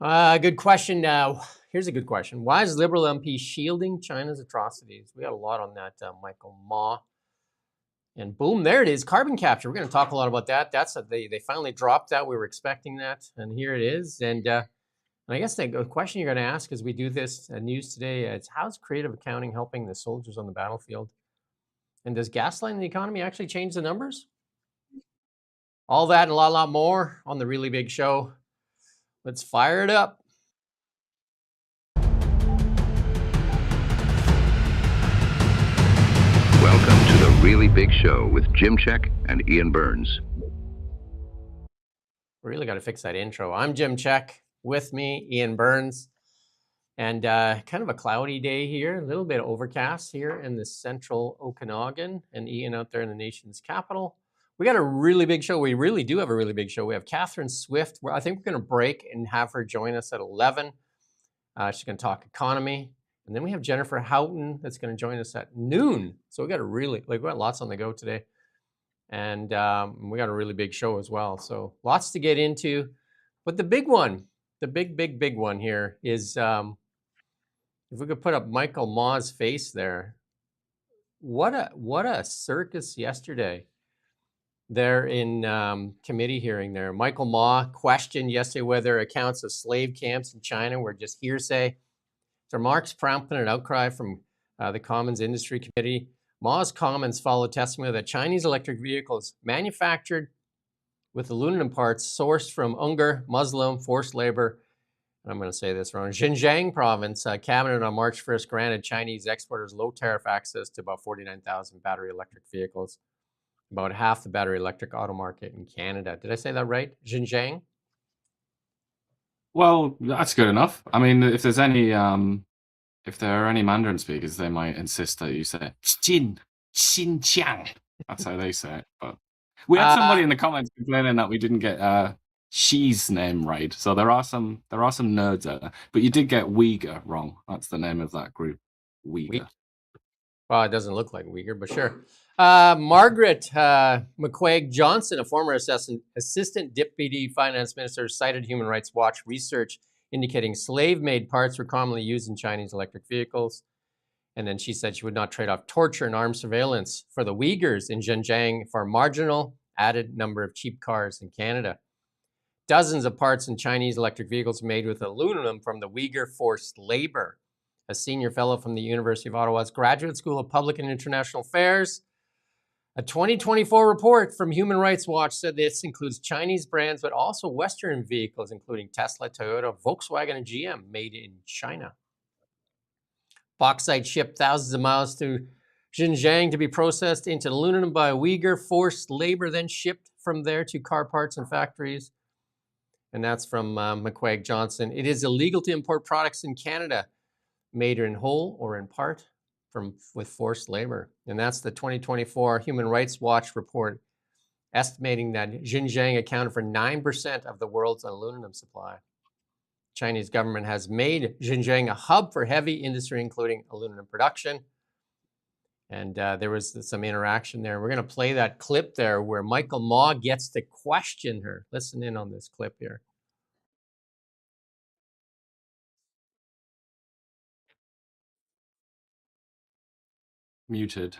Good question. Here's a good question. Why is Liberal MP shielding China's atrocities? We got a lot on that, Michael Ma. And boom, there it is, carbon capture. We're going to talk a lot about that. They finally dropped that. We were expecting that, and here it is. And I guess the question you're going to ask as we do this news today is, how's creative accounting helping the soldiers on the battlefield? And does gaslighting the economy actually change the numbers? All that and a lot more on the Really Big Show. Let's fire it up. Welcome to the Really Big Show with Jim Check and Ian Burns. We really got to fix that intro. I'm Jim Check. With me, Ian Burns. And kind of a cloudy day here, a little bit overcast here in the central Okanagan, and Ian out there in the nation's capital. We got a really big show. We really do have a really big show. We have Catherine Swift. I think we're going to break and have her join us at 11. She's going to talk economy. And then we have Jennifer Houghton that's going to join us at noon. So we got we got lots on the go today. And we got a really big show as well. So lots to get into. But the big one, the big one here is, if we could put up Michael Ma's face there. What a circus yesterday there in committee hearing there. Michael Ma questioned yesterday whether accounts of slave camps in China were just hearsay. His remarks prompted an outcry from the Commons Industry Committee. Ma's comments followed testimony that Chinese electric vehicles manufactured with aluminum parts sourced from Uyghur Muslim forced labor, and I'm going to say this wrong, Xinjiang province. Cabinet on March 1st granted Chinese exporters low tariff access to about 49,000 battery electric vehicles, about half the battery electric auto market in Canada. Did I say that right? Xinjiang? Well, that's good enough. I mean, if there are any Mandarin speakers, they might insist that you say Xinjiang. That's how they say it. But we had somebody in the comments complaining that we didn't get Xi's name right. So there are some nerds out there. But you did get Uyghur wrong. That's the name of that group. Uyghur. Well, it doesn't look like Uyghur, but sure. Margaret McQuaig Johnson, a former assistant deputy finance minister, cited Human Rights Watch research indicating slave-made parts were commonly used in Chinese electric vehicles. And then she said she would not trade off torture and armed surveillance for the Uyghurs in Xinjiang for a marginal added number of cheap cars in Canada. Dozens of parts in Chinese electric vehicles made with aluminum from the Uyghur forced labor. A senior fellow from the University of Ottawa's Graduate School of Public and International Affairs. A 2024 report from Human Rights Watch said this includes Chinese brands, but also Western vehicles, including Tesla, Toyota, Volkswagen, and GM, made in China. Bauxite shipped thousands of miles to Xinjiang to be processed into aluminum by Uyghur forced labor, then shipped from there to car parts and factories. And that's from McQuaig Johnson. It is illegal to import products in Canada made in whole or in part with forced labor. And that's the 2024 Human Rights Watch report, estimating that Xinjiang accounted for 9% of the world's aluminum supply. Chinese government has made Xinjiang a hub for heavy industry, including aluminum production. And there was some interaction there. We're going to play that clip there where Michael Ma gets to question her. Listen in on this clip here. Muted.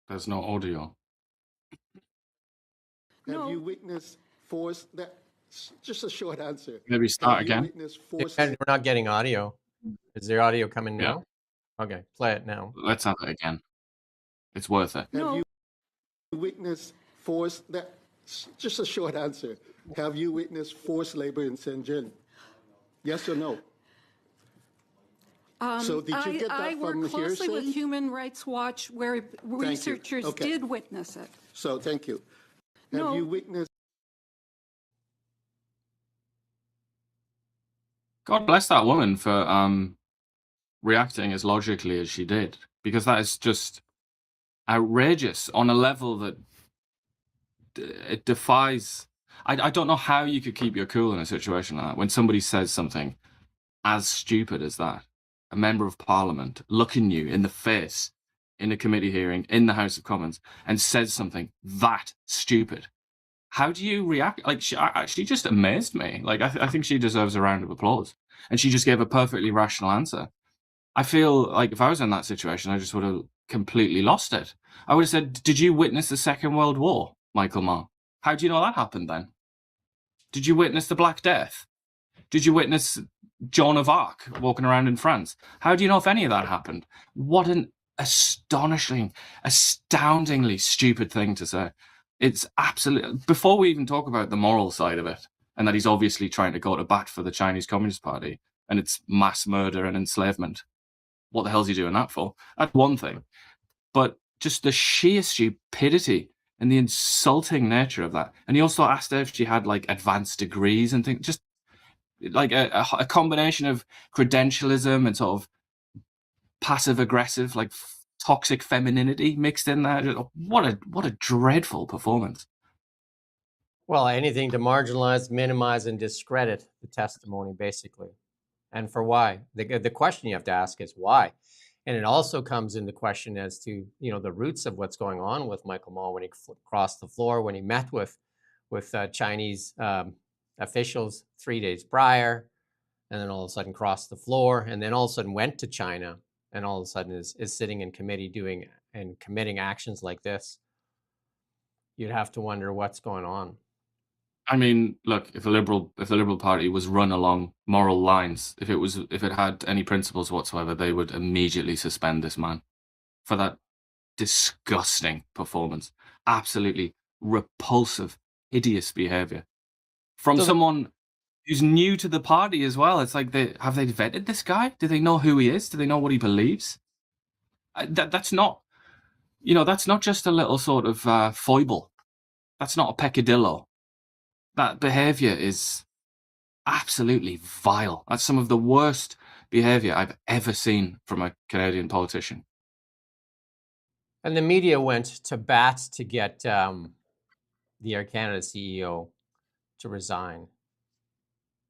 There's no audio. Have you witnessed force? Just a short answer. Maybe start again. We're not getting audio. Is there audio coming now? Yeah. Okay, play it now. Let's have it again. It's worth it. Have you witnessed force? Just a short answer. Have you witnessed forced labor in Shenzhen? Yes or no? So did you get that I from work closely hearsay? with Human Rights Watch, where researchers did witness it. So thank you. Have you witnessed? God bless that woman for reacting as logically as she did, because that is just outrageous on a level that it defies. I don't know how you could keep your cool in a situation like that when somebody says something as stupid as that. A member of parliament looking you in the face in a committee hearing in the House of Commons and says something that stupid, how do you react? Like, she just amazed me. Like, I think she deserves a round of applause. And she just gave a perfectly rational answer. I feel like if I was in that situation, I just would have completely lost it. I would have said, did you witness the Second World War, Michael Marr? How do you know that happened then? Did you witness the Black Death? Did you witness Joan of Arc walking around in France? How do you know if any of that happened? What an astoundingly stupid thing to say. It's absolutely... Before we even talk about the moral side of it, and that he's obviously trying to go to bat for the Chinese Communist Party, and it's mass murder and enslavement, what the hell's he doing that for? That's one thing. But just the sheer stupidity and the insulting nature of that. And he also asked her if she had, like, advanced degrees and things. Just like a combination of credentialism and sort of passive-aggressive, like toxic femininity mixed in there. What a dreadful performance. Well, anything to marginalize, minimize, and discredit the testimony, basically. And for why? The question you have to ask is why. And it also comes into question as to, the roots of what's going on with Michael Moore when he crossed the floor, when he met with Chinese officials 3 days prior, and then all of a sudden crossed the floor, and then all of a sudden went to China, and all of a sudden is sitting in committee doing and committing actions like this. You'd have to wonder what's going on. I mean, look, if the Liberal Party was run along moral lines, if it had any principles whatsoever, they would immediately suspend this man for that disgusting performance. Absolutely repulsive, hideous behavior from someone who's new to the party as well. It's like, have they vetted this guy? Do they know who he is? Do they know what he believes? That's not, that's not just a little sort of foible. That's not a peccadillo. That behavior is absolutely vile. That's some of the worst behavior I've ever seen from a Canadian politician. And the media went to bat to get the Air Canada CEO to resign.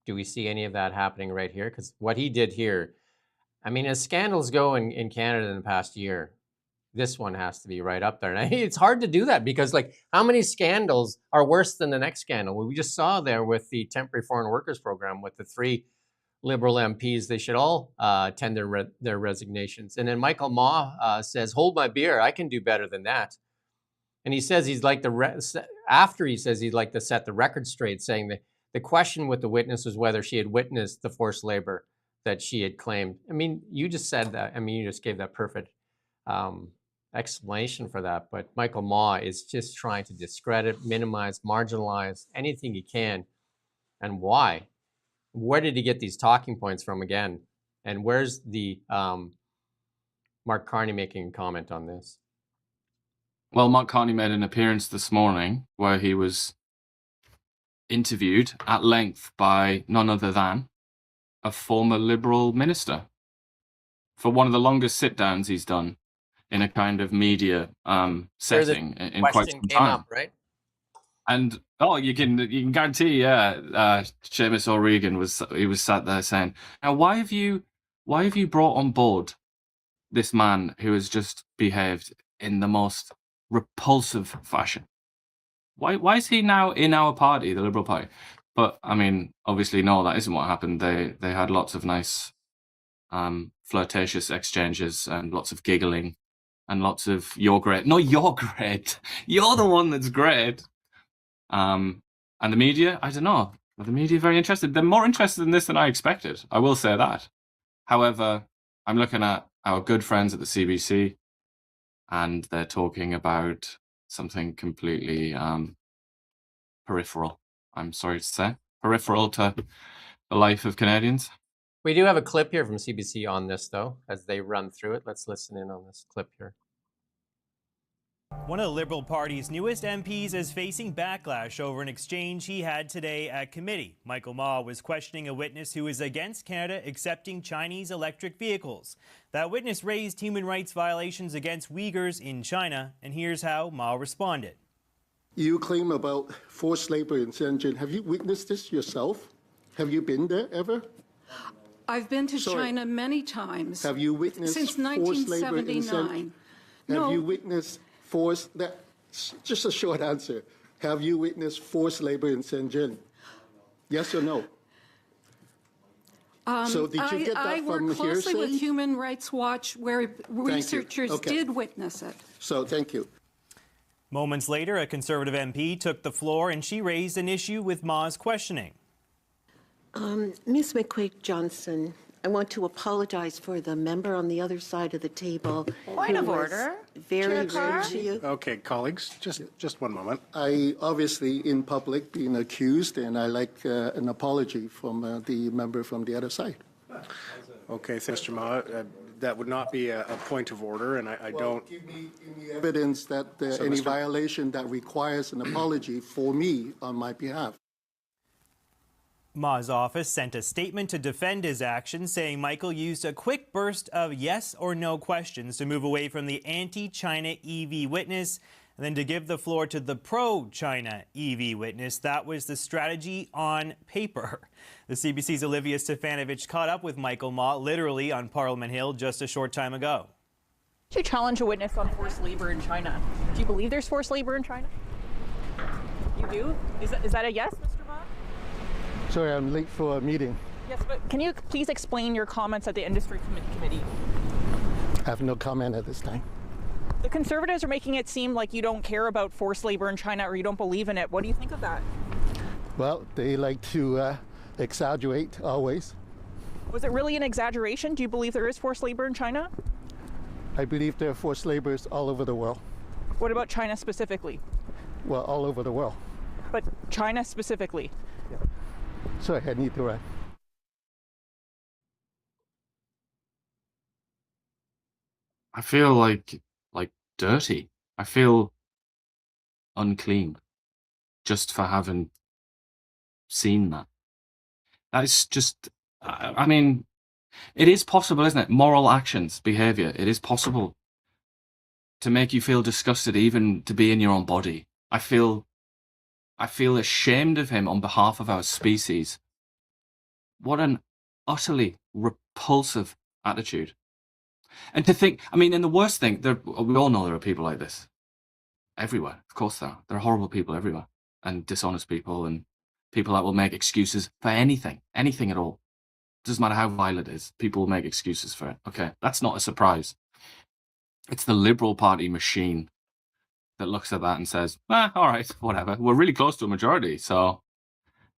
Do we see any of that happening right here? Because what he did here, I mean, as scandals go in Canada in the past year, this one has to be right up there. And it's hard to do that because, like, how many scandals are worse than the next scandal? Well, we just saw there with the temporary foreign workers program with the 3 Liberal MPs. They should all tender their resignations. And then Michael Ma says, hold my beer. I can do better than that. And he says he'd like after he says he'd like to set the record straight, saying that the question with the witness was whether she had witnessed the forced labor that she had claimed. I mean, you just said that. I mean, you just gave that perfect explanation for that. But Michael Ma is just trying to discredit, minimize, marginalize anything he can. And why? Where did he get these talking points from again? And where's the Mark Carney making a comment on this? Well, Mark Carney made an appearance this morning where he was interviewed at length by none other than a former Liberal minister for one of the longest sit-downs he's done in a kind of media setting in quite some time. Up, right? And you can guarantee, Seamus O'Regan was sat there saying, "Now, why have you brought on board this man who has just behaved in the most repulsive fashion? Why is he now in our party, the Liberal Party?" But I mean, obviously, no, that isn't what happened. They had lots of nice, flirtatious exchanges and lots of giggling. And lots of "you're great." No, you're great. You're the one that's great. And the media, I don't know. Are the media very interested? They're more interested in this than I expected. I will say that. However, I'm looking at our good friends at the CBC, and they're talking about something completely peripheral. I'm sorry to say, peripheral to the life of Canadians. We do have a clip here from CBC on this, though, as they run through it. Let's listen in on this clip here. One of the Liberal Party's newest MPs is facing backlash over an exchange he had today at committee. Michael Ma was questioning a witness who is against Canada accepting Chinese electric vehicles. That witness raised human rights violations against Uyghurs in China, and here's how Ma responded. You claim about forced labor in Shenzhen. Have you witnessed this yourself? Have you been there ever? I've been to China many times. Have you witnessed since forced labor in Shenzhen? 1979. No. Have you witnessed forced, just a short answer. Have you witnessed forced labor in Shenzhen? Yes or no? So did you get that I from work closely with hearsay? Human Rights Watch, where researchers Okay. did witness it. So thank you. Moments later, a Conservative MP took the floor and she raised an issue with Ma's questioning. Ms. McQuaig-Johnson, I want to apologize for the member on the other side of the table. Point of who was order. Very Chair rude to you. Okay, colleagues, just one moment. I obviously in public being accused, and I like an apology from the member from the other side. Okay, Mr. Ma, that would not be a point of order, and I don't. Give me evidence that any Mr. violation that requires an apology for me on my behalf. Ma's office sent a statement to defend his actions, saying Michael used a quick burst of yes or no questions to move away from the anti-China EV witness and then to give the floor to the pro-China EV witness. That was the strategy on paper. The CBC's Olivia Stefanovich caught up with Michael Ma literally on Parliament Hill just a short time ago. To challenge a witness on forced labor in China. Do you believe there's forced labor in China? You do? Is that a yes, Mr. Ma? Sorry, I'm late for a meeting. Yes, but can you please explain your comments at the Industry Committee? I have no comment at this time. The Conservatives are making it seem like you don't care about forced labor in China or you don't believe in it. What do you think of that? Well, they like to exaggerate always. Was it really an exaggeration? Do you believe there is forced labor in China? I believe there are forced laborers all over the world. What about China specifically? Well, all over the world. But China specifically? Sorry, I need to run. I feel like dirty. I feel unclean just for having seen that. That is just, I mean, it is possible, isn't it? Moral actions, behavior. It is possible to make you feel disgusted, even to be in your own body. I feel ashamed of him on behalf of our species. What an utterly repulsive attitude. And to think, I mean, and the worst thing, we all know there are people like this everywhere. Of course there are. There are horrible people everywhere, and dishonest people, and people that will make excuses for anything at all. Doesn't matter how vile it is. People will make excuses for it. Okay, that's not a surprise. It's the Liberal Party machine that looks at that and says, all right, whatever. We're really close to a majority, so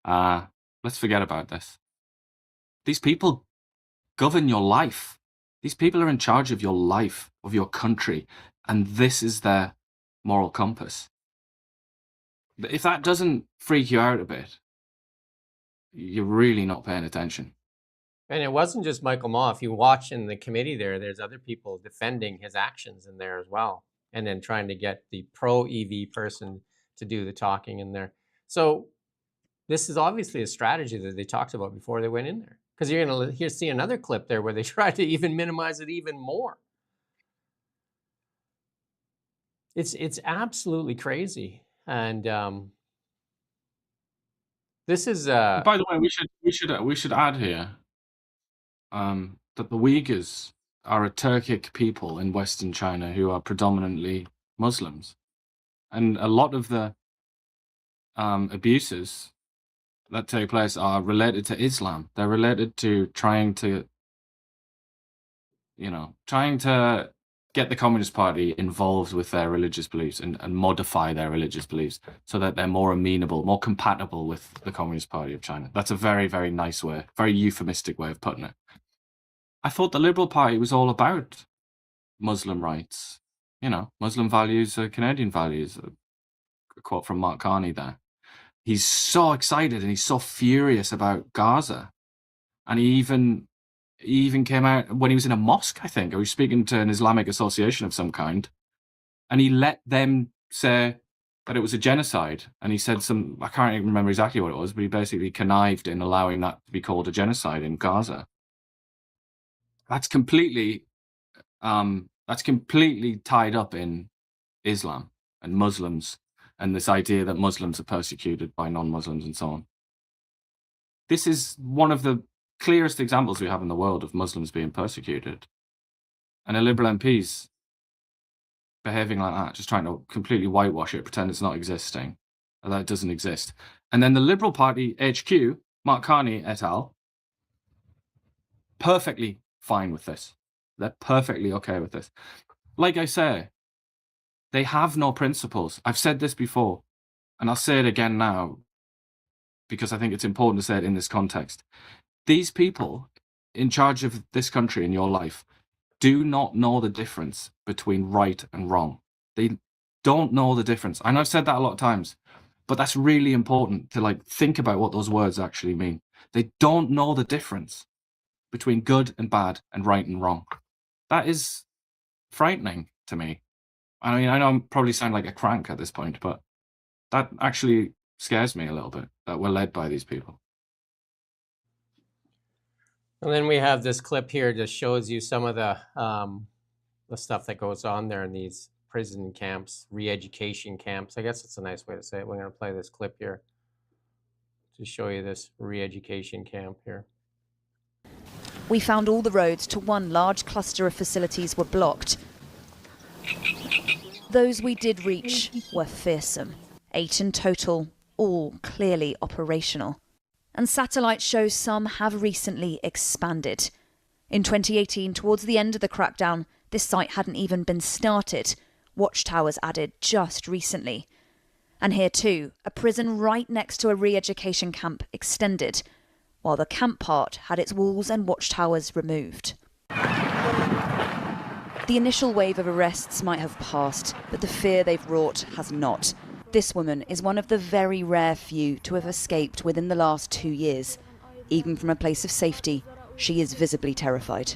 let's forget about this. These people govern your life. These people are in charge of your life, of your country, and this is their moral compass. If that doesn't freak you out a bit, you're really not paying attention. And it wasn't just Michael Ma. If you watch in the committee there's other people defending his actions in there as well, and then trying to get the pro-EV person to do the talking in there. So this is obviously a strategy that they talked about before they went in there. Because you're going to see another clip there where they try to even minimize it even more. It's absolutely crazy. And this is... By the way, we should add here that the Uyghurs are a Turkic people in Western China who are predominantly Muslims. And a lot of the abuses that take place are related to Islam. They're related to trying to get the Communist Party involved with their religious beliefs and modify their religious beliefs so that they're more amenable, more compatible with the Communist Party of China. That's a very, very nice way, very euphemistic way of putting it. I thought the Liberal Party was all about Muslim rights. Muslim values are Canadian values. A quote from Mark Carney there. He's so excited and he's so furious about Gaza. And he even came out when he was in a mosque, I think, or he was speaking to an Islamic association of some kind. And he let them say that it was a genocide. And he said I can't even remember exactly what it was, but he basically connived in allowing that to be called a genocide in Gaza. That's completely tied up in Islam and Muslims and this idea that Muslims are persecuted by non-Muslims and so on. This is one of the clearest examples we have in the world of Muslims being persecuted. And a Liberal MP's behaving like that, just trying to completely whitewash it, pretend it's not existing, or that it doesn't exist. And then the Liberal Party HQ, Mark Carney et al., perfectly fine with this. They're perfectly okay with this. Like I say, they have no principles. I've said this before, and I'll say it again now, because I think it's important to say it in this context. These people in charge of this country in your life do not know the difference between right and wrong. They don't know the difference. I know I've said that a lot of times, but that's really important to like think about what those words actually mean. They don't know the difference between good and bad and right and wrong. That is frightening to me. I mean, I know I probably sound like a crank at this point, but that actually scares me a little bit, that we're led by these people. And then we have this clip here that shows you some of the stuff that goes on there in these prison camps, re-education camps. I guess it's a nice way to say it. We're going to play this clip here to show you this re-education camp here. We found all the roads to one large cluster of facilities were blocked. Those we did reach were fearsome. 8 in total, all clearly operational. And satellite shows some have recently expanded. In 2018, towards the end of the crackdown, this site hadn't even been started. Watchtowers added just recently. And here too, a prison right next to a re-education camp extended, while the camp part had its walls and watchtowers removed. The initial wave of arrests might have passed, but the fear they've wrought has not. This woman is one of the very rare few to have escaped within the last 2 years. Even from a place of safety, she is visibly terrified.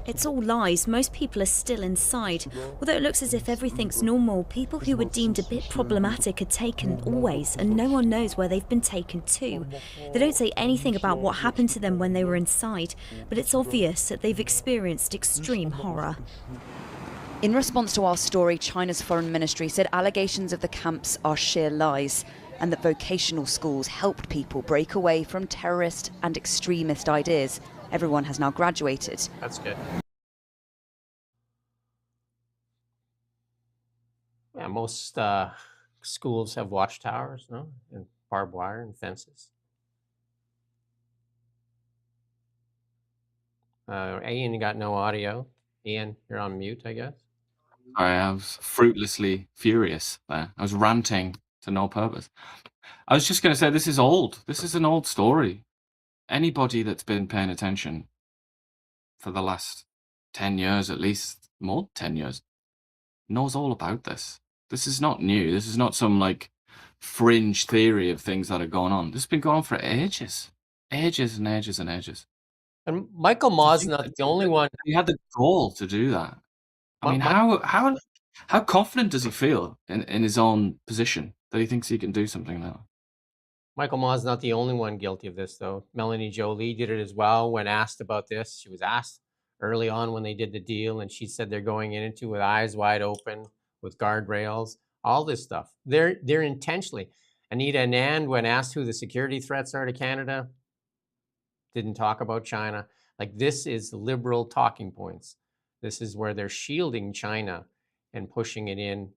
It's all lies. Most people are still inside. Although it looks as if everything's normal, people who were deemed a bit problematic are taken always, and no one knows where they've been taken to. They don't say anything about what happened to them when they were inside, but it's obvious that they've experienced extreme horror. In response to our story, China's foreign ministry said allegations of the camps are sheer lies and that vocational schools helped people break away from terrorist and extremist ideas. Everyone has now graduated. That's good. Yeah, most schools have watchtowers, no? And barbed wire and fences. Ian, you got no audio. Ian, you're on mute, I guess. I was fruitlessly furious there. I was ranting to no purpose. I was just going to say, this is old. This is an old story. Anybody that's been paying attention for the last 10 years, at least more than 10 years, knows all about this. This is not new. This is not some like fringe theory of things that are going on. This has been going on for ages. Ages and ages and ages. And Michael Ma's not the only one. He had the goal to do that. I mean, how confident does he feel in his own position that he thinks he can do something now? Michael Ma's not the only one guilty of this, though. Melanie Jolie did it as well. When asked about this, she was asked early on when they did the deal, and she said they're going into with eyes wide open, with guardrails, all this stuff. They're intentionally. Anita Anand, when asked who the security threats are to Canada, didn't talk about China. Like, this is liberal talking points. This is where they're shielding China and pushing it in,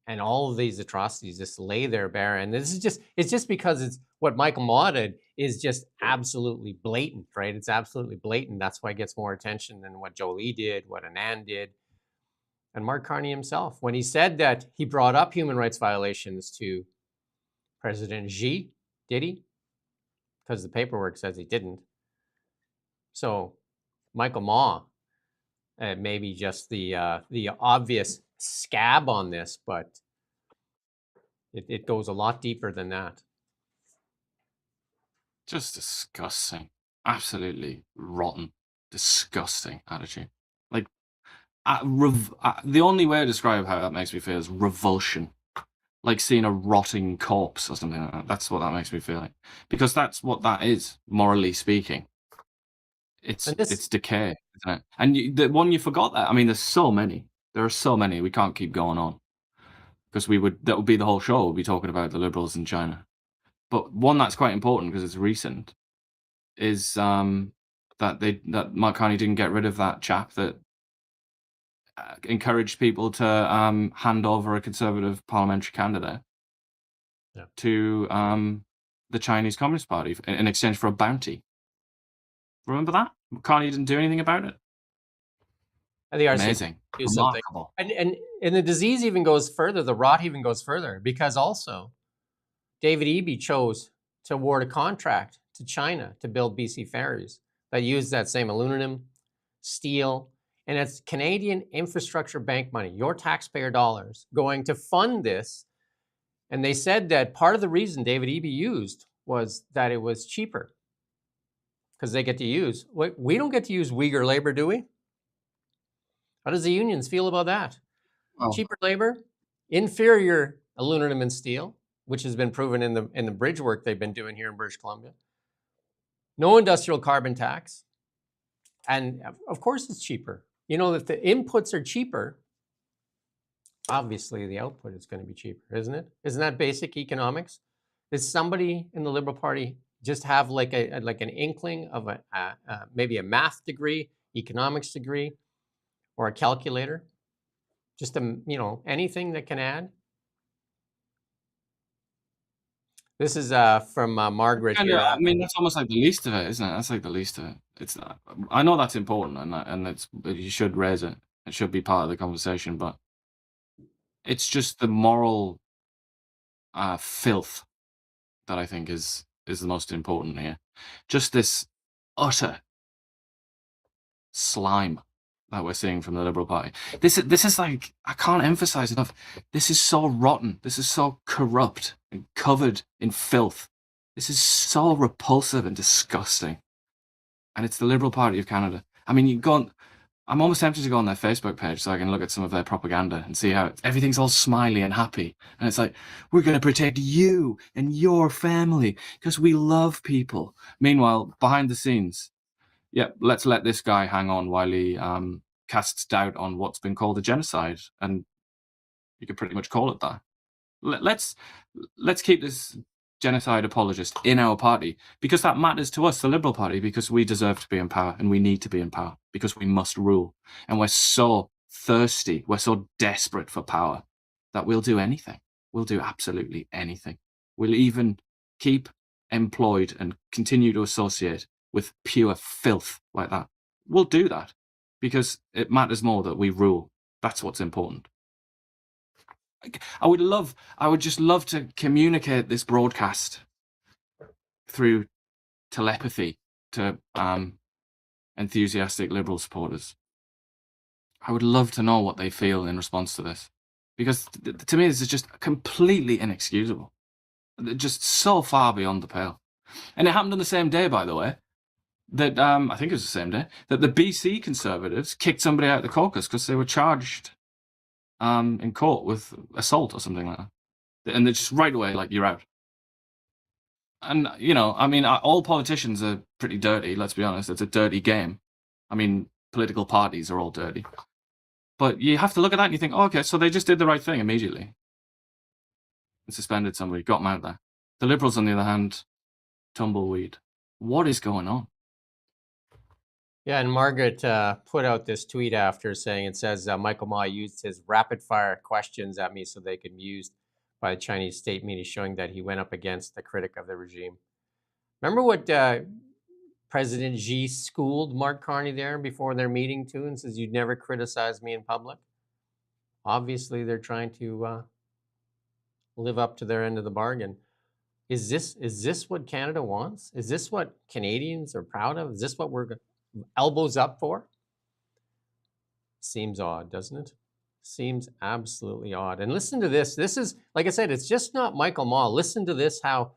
and all of these atrocities just lay there bare. And this is it's just because it's what Michael Ma did is just absolutely blatant, right? It's absolutely blatant. That's why it gets more attention than what Jolie did, what Anand did, and Mark Carney himself. When he said that he brought up human rights violations to President Xi, did he? Because the paperwork says he didn't. So Michael Ma, maybe just the obvious scab on this, but it goes a lot deeper than that. Just disgusting. Absolutely rotten, disgusting attitude. Like, the only way to describe how that makes me feel is revulsion. Like seeing a rotting corpse or something like that. That's what that makes me feel like. Because that's what that is, morally speaking. It's decay, isn't it? And the one you forgot that. I mean, there's so many. There are so many. We can't keep going on. Because that would be the whole show. We'll be talking about the Liberals in China. But one that's quite important because it's recent is that Mark Carney didn't get rid of that chap that encouraged people to hand over a Conservative parliamentary candidate to the Chinese Communist Party in exchange for a bounty. Remember that? Carney didn't do anything about it. And the RCMP Amazing. do something. Remarkable. And the disease even goes further. The rot even goes further, because also David Eby chose to award a contract to China to build BC ferries that use that same aluminum, steel, and it's Canadian infrastructure bank money, your taxpayer dollars, going to fund this. And they said that part of the reason David Eby used was that it was cheaper, because they get to use. We don't get to use Uyghur labor, do we? How does the unions feel about that? Oh. Cheaper labor, inferior aluminum and steel, which has been proven in the bridge work they've been doing here in British Columbia. No industrial carbon tax. And of course it's cheaper. You know, if the inputs are cheaper, obviously the output is going to be cheaper, isn't it? Isn't that basic economics? Does somebody in the Liberal Party just have like an inkling of maybe a math degree, economics degree, or a calculator? Just anything that can add? This is from Margaret here. I mean, that's almost like the least of it, isn't it? That's like the least of it. It's not, I know that's important, and you should raise it. It should be part of the conversation, but it's just the moral filth that I think is the most important here. Just this utter slime that we're seeing from the Liberal Party. This is like, I can't emphasize enough. This is so rotten. This is so corrupt and covered in filth. This is so repulsive and disgusting. And it's the Liberal Party of Canada. I mean, I'm almost tempted to go on their Facebook page so I can look at some of their propaganda and see how everything's all smiley and happy. And it's like, we're going to protect you and your family because we love people. Meanwhile, behind the scenes, let's let this guy hang on while he casts doubt on what's been called a genocide. And you could pretty much call it that. Let's keep this genocide apologist in our party, because that matters to us, the Liberal Party, because we deserve to be in power and we need to be in power because we must rule. And we're so thirsty, we're so desperate for power that we'll do anything. We'll do absolutely anything. We'll even keep employed and continue to associate with pure filth like that. We'll do that because it matters more that we rule. That's what's important. I would just love to communicate this broadcast through telepathy to enthusiastic Liberal supporters. I would love to know what they feel in response to this, because to me this is just completely inexcusable. Just so far beyond the pale. And it happened on the same day, by the way, that I think it was the same day that the BC Conservatives kicked somebody out of the caucus because they were charged in court with assault or something like that. And they're just right away, like, you're out. And, I mean, all politicians are pretty dirty, let's be honest. It's a dirty game. I mean, political parties are all dirty. But you have to look at that and you think, okay, so they just did the right thing immediately. And suspended somebody, got them out there. The Liberals, on the other hand, tumbleweed. What is going on? Yeah, and Margaret put out this tweet after saying, it says, Michael Ma used his rapid-fire questions at me so they could be used by the Chinese state media, showing that he went up against the critic of the regime. Remember what President Xi schooled Mark Carney there before their meeting too, and says, you'd never criticize me in public? Obviously, they're trying to live up to their end of the bargain. Is this what Canada wants? Is this what Canadians are proud of? Is this what we're elbows up for? Seems odd, doesn't it? Seems absolutely odd. And listen to this. This is, like I said, it's just not Michael Ma. Listen to this, how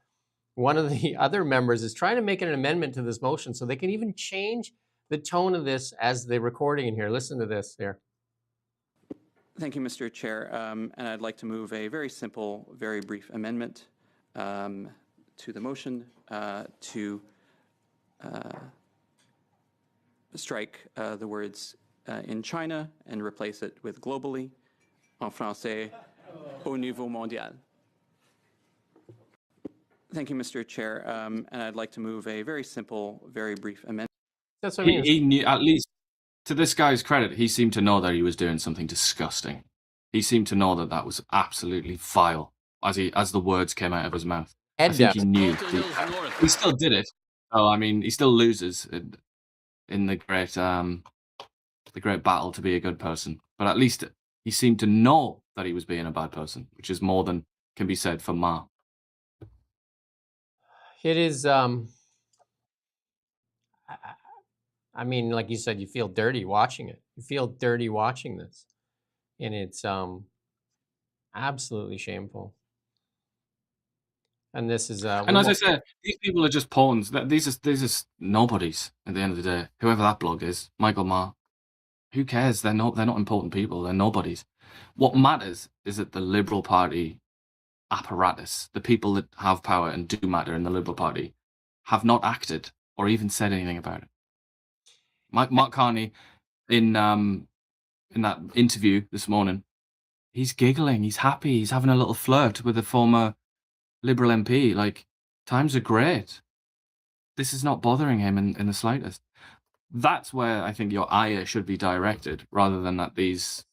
one of the other members is trying to make an amendment to this motion so they can even change the tone of this as they're recording in here. Listen to this here. Thank you, Mr. Chair. And I'd like to move a very simple, very brief amendment to the motion to strike the words in China and replace it with globally, en français, au niveau mondial. Thank you, Mr. Chair. And I'd like to move a very simple, very brief amendment. That's what I mean. He knew, at least to this guy's credit, he seemed to know that he was doing something disgusting. He seemed to know that that was absolutely vile as the words came out of his mouth. I think he knew. He still did it. Oh, I mean, he still loses in the great battle to be a good person. But at least he seemed to know that he was being a bad person, which is more than can be said for Ma. It is. I mean, like you said, you feel dirty watching it. You feel dirty watching this, and it's absolutely shameful. And this is. And as I said, these people are just pawns. These are nobodies at the end of the day. Whoever that blog is, Michael Ma. Who cares? They're not important people. They're nobodies. What matters is that the Liberal Party apparatus, the people that have power and do matter in the Liberal Party, have not acted or even said anything about it. Mark Carney, in that interview this morning, he's giggling, he's happy, he's having a little flirt with a former Liberal MP. Like, times are great. This is not bothering him in the slightest. That's where I think your ire should be directed, rather than at these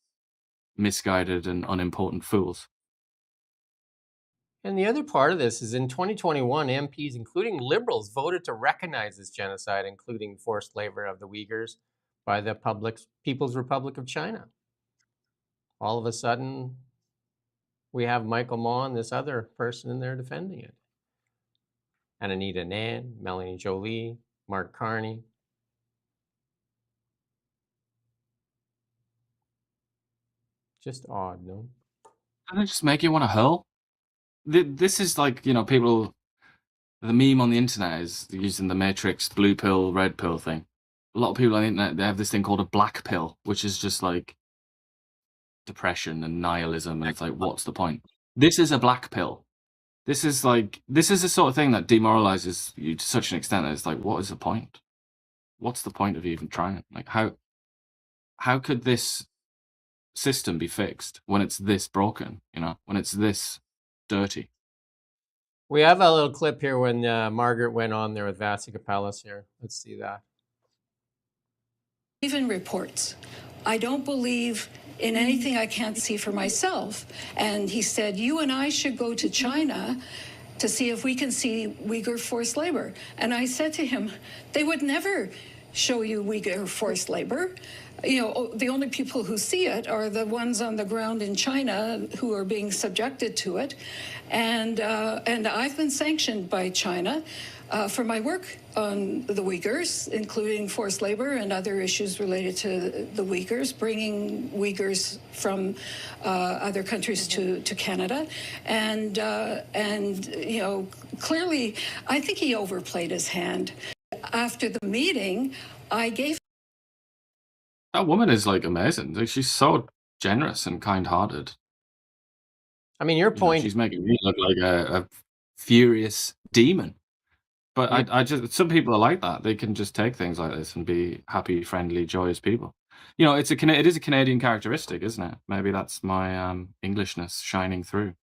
misguided and unimportant fools. And the other part of this is in 2021, MPs, including Liberals, voted to recognize this genocide, including forced labor of the Uyghurs by the People's Republic of China. All of a sudden, we have Michael Ma and this other person in there defending it. And Anita Nan, Melanie Jolie, Mark Carney. Just odd, no? Doesn't it just make you want to hurl? This is like, people, the meme on the internet is using the Matrix blue pill, red pill thing. A lot of people on the internet, they have this thing called a black pill, which is just like depression and nihilism. And it's like, what's the point? This is a black pill. This is the sort of thing that demoralizes you to such an extent that it's like, what is the point? What's the point of even trying? Like, how could this system be fixed when it's this broken, when it's this dirty? We have a little clip here when Margaret went on there with Vasika Pellis here. Let's see that. Even reports. I don't believe in anything I can't see for myself. And he said, you and I should go to China to see if we can see Uyghur forced labor. And I said to him, they would never show you Uyghur forced labor. The only people who see it are the ones on the ground in China who are being subjected to it. And I've been sanctioned by China for my work on the Uyghurs, including forced labor and other issues related to the Uyghurs, bringing Uyghurs from other countries to Canada. And clearly, I think he overplayed his hand. After the meeting, I gave... That woman is like amazing. Like, she's so generous and kind-hearted. I mean, your point... she's making me look like a furious demon. But I just, some people are like that. They can just take things like this and be happy, friendly, joyous people. It is a Canadian characteristic, isn't it? Maybe that's my Englishness shining through.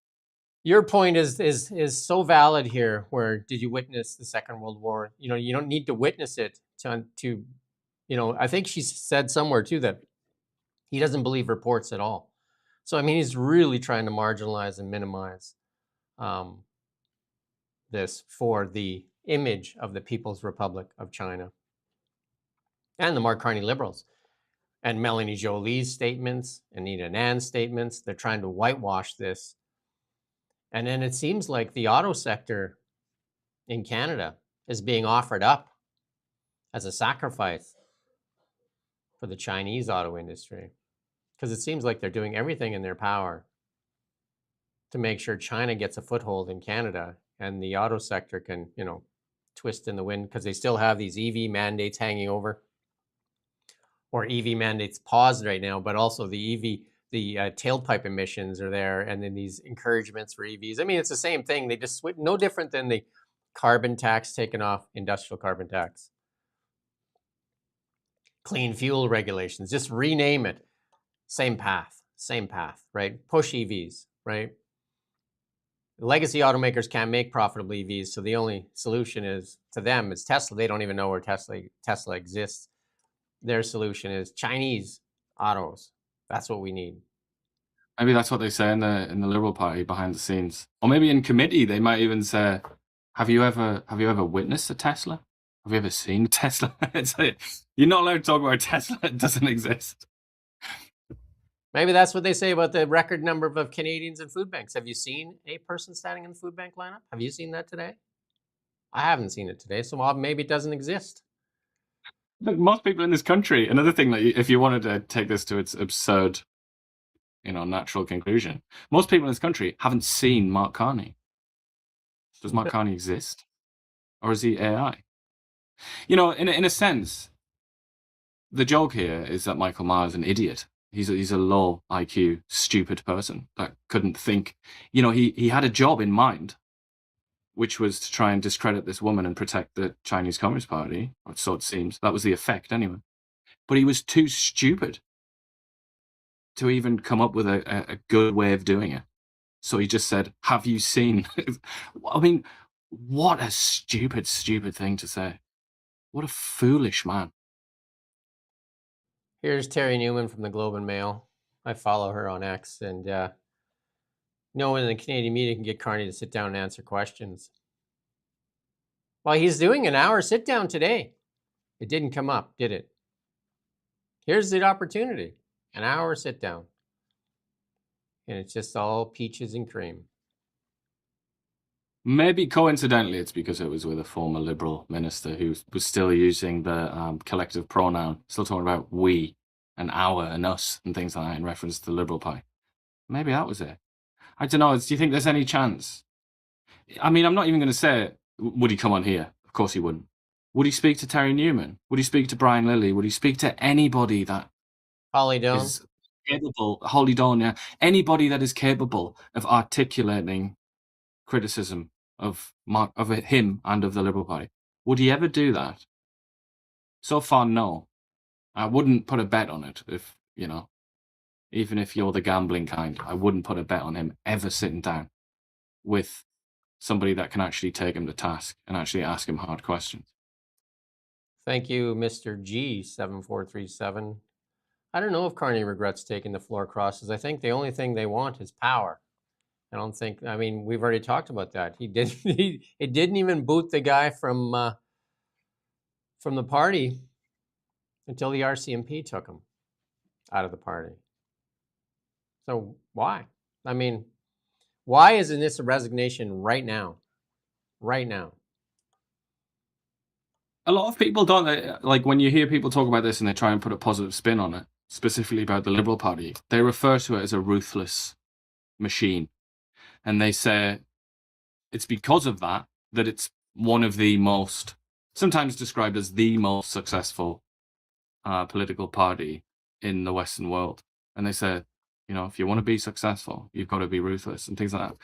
Your point is so valid here. Where did you witness the Second World War? You don't need to witness it to I think she said somewhere too that he doesn't believe reports at all. So I mean, he's really trying to marginalize and minimize this for the image of the People's Republic of China and the Mark Carney Liberals and Melanie Jolie's statements, Anita Nan's statements. They're trying to whitewash this. And then it seems like the auto sector in Canada is being offered up as a sacrifice for the Chinese auto industry, because it seems like they're doing everything in their power to make sure China gets a foothold in Canada and the auto sector can, twist in the wind, because they still have these EV mandates hanging over, or EV mandates paused right now, but also the tailpipe emissions are there, and then these encouragements for EVs. I mean, it's the same thing. They just no different than the carbon tax taken off, industrial carbon tax, clean fuel regulations, just rename it. Same path, right? Push EVs, right? Legacy automakers can't make profitable EVs, so the only solution is to them is Tesla. They don't even know where Tesla exists. their solution is Chinese autos. That's what we need. Maybe that's what they say in the Liberal Party behind the scenes, or maybe in committee they might even say, "Have you ever witnessed a Tesla? Have you ever seen a Tesla?" It's like, you're not allowed to talk about a Tesla. It doesn't exist. Maybe that's what they say about the record number of Canadians in food banks. Have you seen a person standing in the food bank lineup? Have you seen that today? I haven't seen it today, so maybe it doesn't exist. Look, most people in this country. Another thing that if you wanted to take this to its absurd, natural conclusion, most people in this country haven't seen Mark Carney. Does Mark Carney exist, or is he AI? In a sense, the joke here is that Michael Maher is an idiot. He's a low IQ, stupid person that couldn't think. He had a job in mind, which was to try and discredit this woman and protect the Chinese Communist Party, or so it seems. That was the effect anyway. But he was too stupid to even come up with a good way of doing it. So he just said, "Have you seen?" I mean, what a stupid thing to say. What a foolish man. Here's Terry Newman from the Globe and Mail. I follow her on X, and no one in the Canadian media can get Carney to sit down and answer questions. Well, he's doing an hour sit down today. It didn't come up, did it? Here's the opportunity. An hour sit down. And it's just all peaches and cream. Maybe coincidentally, it's because it was with a former Liberal minister who was still using the collective pronoun, still talking about we and our and us and things like that in reference to the Liberal Party. Maybe that was it. I don't know. Do you think there's any chance? I mean, I'm not even going to say, would he come on here? Of course he wouldn't. Would he speak to Terry Newman? Would he speak to Brian Lilly? Would he speak to anybody that Holly Doan is capable? Holly Doan, yeah. Anybody that is capable of articulating criticism of him and of the Liberal Party. Would he ever do that? So far, no. I wouldn't put a bet on it if, even if you're the gambling kind, I wouldn't put a bet on him ever sitting down with somebody that can actually take him to task and actually ask him hard questions. Thank you, Mr. G7437. I don't know if Carney regrets taking the floor crosses. I think the only thing they want is power. I mean, we've already talked about that. It didn't even boot the guy from the party until the RCMP took him out of the party. So why? I mean, why isn't this a resignation right now? Right now. A lot of people don't, like when you hear people talk about this and they try and put a positive spin on it, specifically about the Liberal Party, they refer to it as a ruthless machine. And they say it's because of that it's one of the most, sometimes described as the most successful political party in the Western world. And they say, if you want to be successful, you've got to be ruthless and things like that.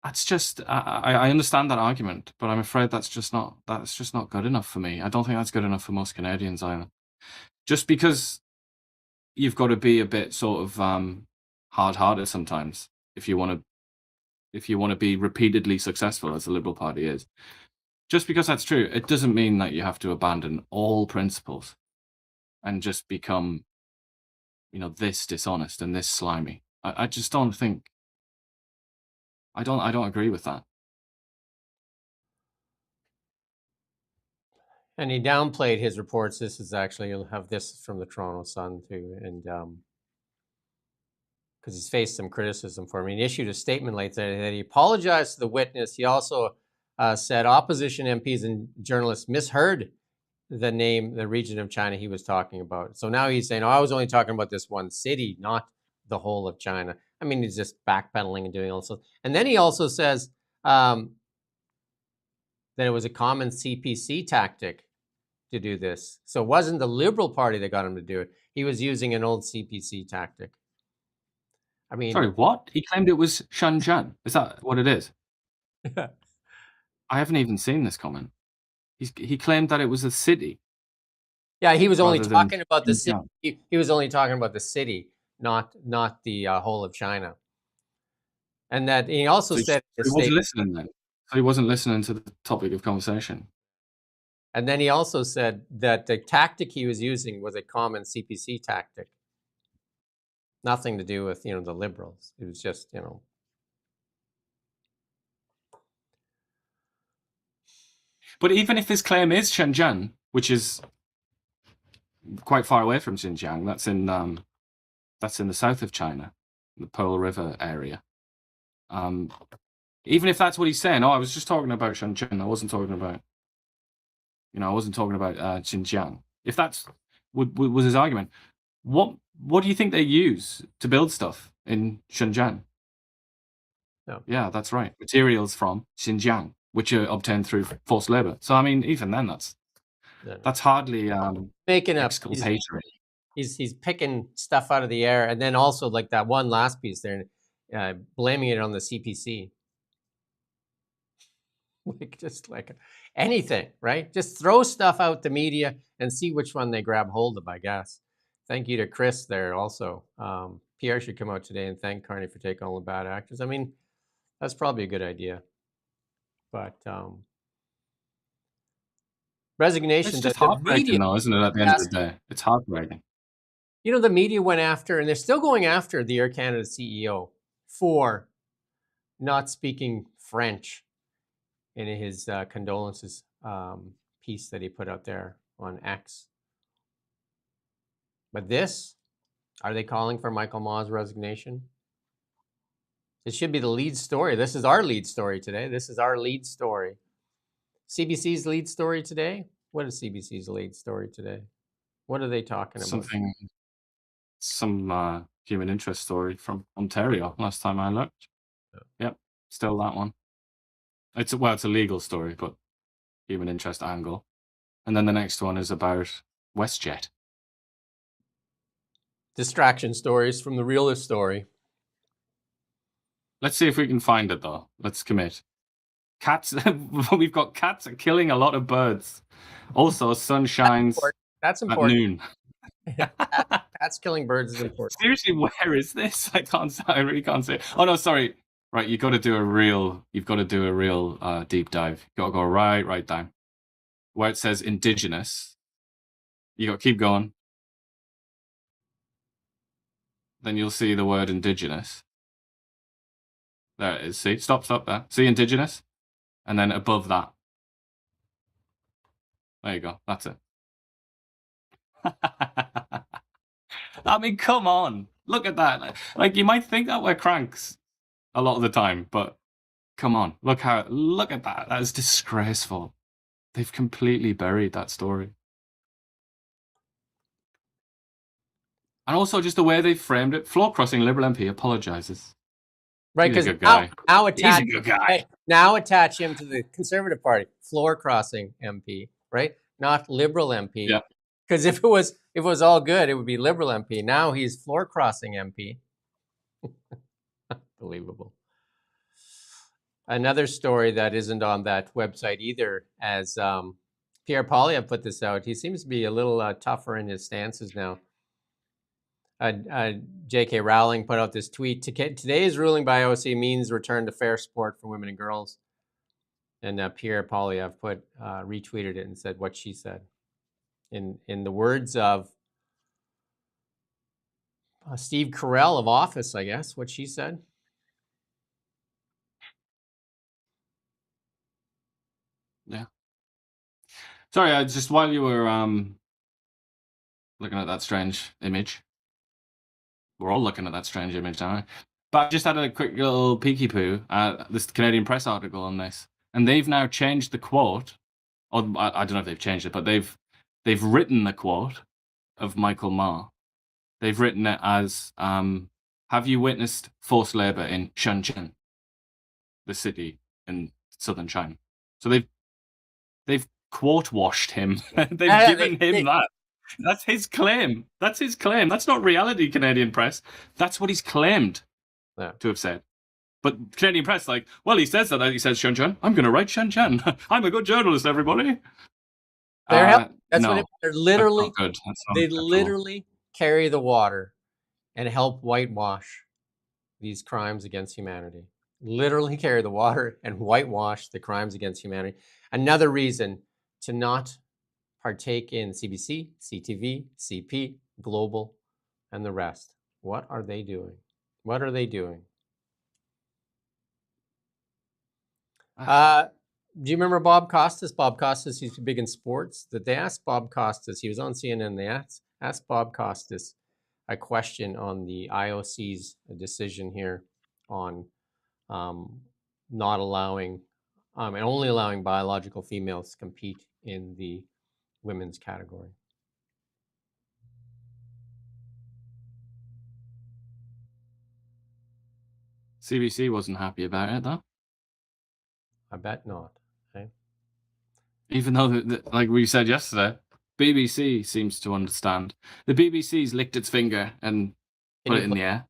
That's just, I understand that argument, but I'm afraid that's just not good enough for me. I don't think that's good enough for most Canadians either. Just because you've got to be a bit sort of hard-hearted sometimes if you want to be repeatedly successful, as the Liberal Party is. Just because that's true, it doesn't mean that you have to abandon all principles and just become, this dishonest and this slimy. I just don't think. I don't agree with that. And he downplayed his reports. This is actually, you'll have this from the Toronto Sun too, and because he's faced some criticism for him. He issued a statement like that he apologized to the witness. He also said opposition MPs and journalists misheard the region of China he was talking about. So now he's saying, I was only talking about this one city, not the whole of China. I mean, he's just backpedaling and doing all this. And then he also says that it was a common CPC tactic to do this. So it wasn't the Liberal Party that got him to do it. He was using an old CPC tactic. I mean, sorry, what? He claimed it was Shenzhen. Is that what it is? I haven't even seen this comment. He claimed that it was a city. Yeah, he was only talking about the city. He was only talking about the city, not the whole of China. And that he also said he wasn't listening then. So he wasn't listening to the topic of conversation. And then he also said that the tactic he was using was a common CPC tactic. Nothing to do with, the liberals. It was just, But even if his claim is Shenzhen, which is quite far away from Xinjiang, that's in the south of China, the Pearl River area. Even if that's what he's saying, I was just talking about Shenzhen. I wasn't talking about, Xinjiang. If that's was his argument, what do you think they use to build stuff in Shenzhen? No. Yeah, that's right. Materials from Xinjiang, which are obtained through forced labor. So I mean, even then, that's hardly making up exculpatory. He's picking stuff out of the air, and then also like that one last piece there, blaming it on the CPC. just like anything, right? Just throw stuff out the media and see which one they grab hold of, I guess. Thank you to Chris there also. Pierre should come out today and thank Carney for taking all the bad actors. I mean, that's probably a good idea. But resignation. It's just heartbreaking, though, isn't it? At the end of the day, it's heartbreaking. The media went after, and they're still going after the Air Canada CEO for not speaking French in his condolences piece that he put out there on X. But are they calling for Michael Ma's resignation? It should be the lead story. This is our lead story today. This is our lead story. CBC's lead story today? What is CBC's lead story today? What are they talking about? Some human interest story from Ontario last time I looked. Yep, still that one. It's a legal story, but human interest angle. And then the next one is about WestJet. Distraction stories from the realist story. Let's see if we can find it, though. Let's commit. Cats. We've got cats killing a lot of birds. Also, sun shines That's at important. noon. Cats killing birds is important. Seriously, where is this? I really can't say. Oh no, sorry. Right, you've got to do a real deep dive. You've got to go right down. Where it says indigenous, you got to keep going. Then you'll see the word indigenous. There it is. See, stop there. See indigenous? And then above that. There you go. That's it. I mean, come on. Look at that. Like, you might think that we're cranks a lot of the time, but come on. Look at that. That is disgraceful. They've completely buried that story. And also just the way they framed it. Floor crossing Liberal MP apologizes. Right, because now attach him to the Conservative Party, floor crossing MP, right? Not Liberal MP. Yeah. Because if it was all good, it would be Liberal MP. Now he's floor crossing MP. Unbelievable. Another story that isn't on that website either, as Pierre Poilievre put this out. He seems to be a little tougher in his stances now. J.K. Rowling put out this tweet. Today's ruling by IOC means return to fair sport for women and girls. And Pierre Poilievre retweeted it and said what she said. In the words of Steve Carell of Office, I guess, what she said. Yeah. Sorry, just while you were looking at that strange image. We're all looking at that strange image now. But I just had a quick little peeky poo at this Canadian Press article on this. And they've now changed the quote. Or I don't know if they've changed it, but they've written the quote of Michael Ma. They've written it as, have you witnessed forced labor in Shenzhen, the city in southern China? So they've quote washed him. They've given him that. That's his claim. That's his claim. That's not reality, Canadian Press. That's what he's claimed to have said. But Canadian Press, like, well, he says that. He says Shenzhen. I'm going to write Shenzhen. I'm a good journalist, everybody. That's no, what they're literally. That's not good. They literally carry the water and help whitewash these crimes against humanity. Literally carry the water and whitewash the crimes against humanity. Another reason to not partake in CBC, CTV, CP, Global, and the rest. What are they doing? What are they doing? Do you remember Bob Costas? Bob Costas used to be big in sports. That they asked Bob Costas, he was on CNN, they asked Bob Costas a question on the IOC's decision here on not allowing and only allowing biological females to compete in the women's category. CBC wasn't happy about it, though. I bet not. Okay? Even though, like we said yesterday, BBC seems to understand. The BBC's licked its finger and put it in the air.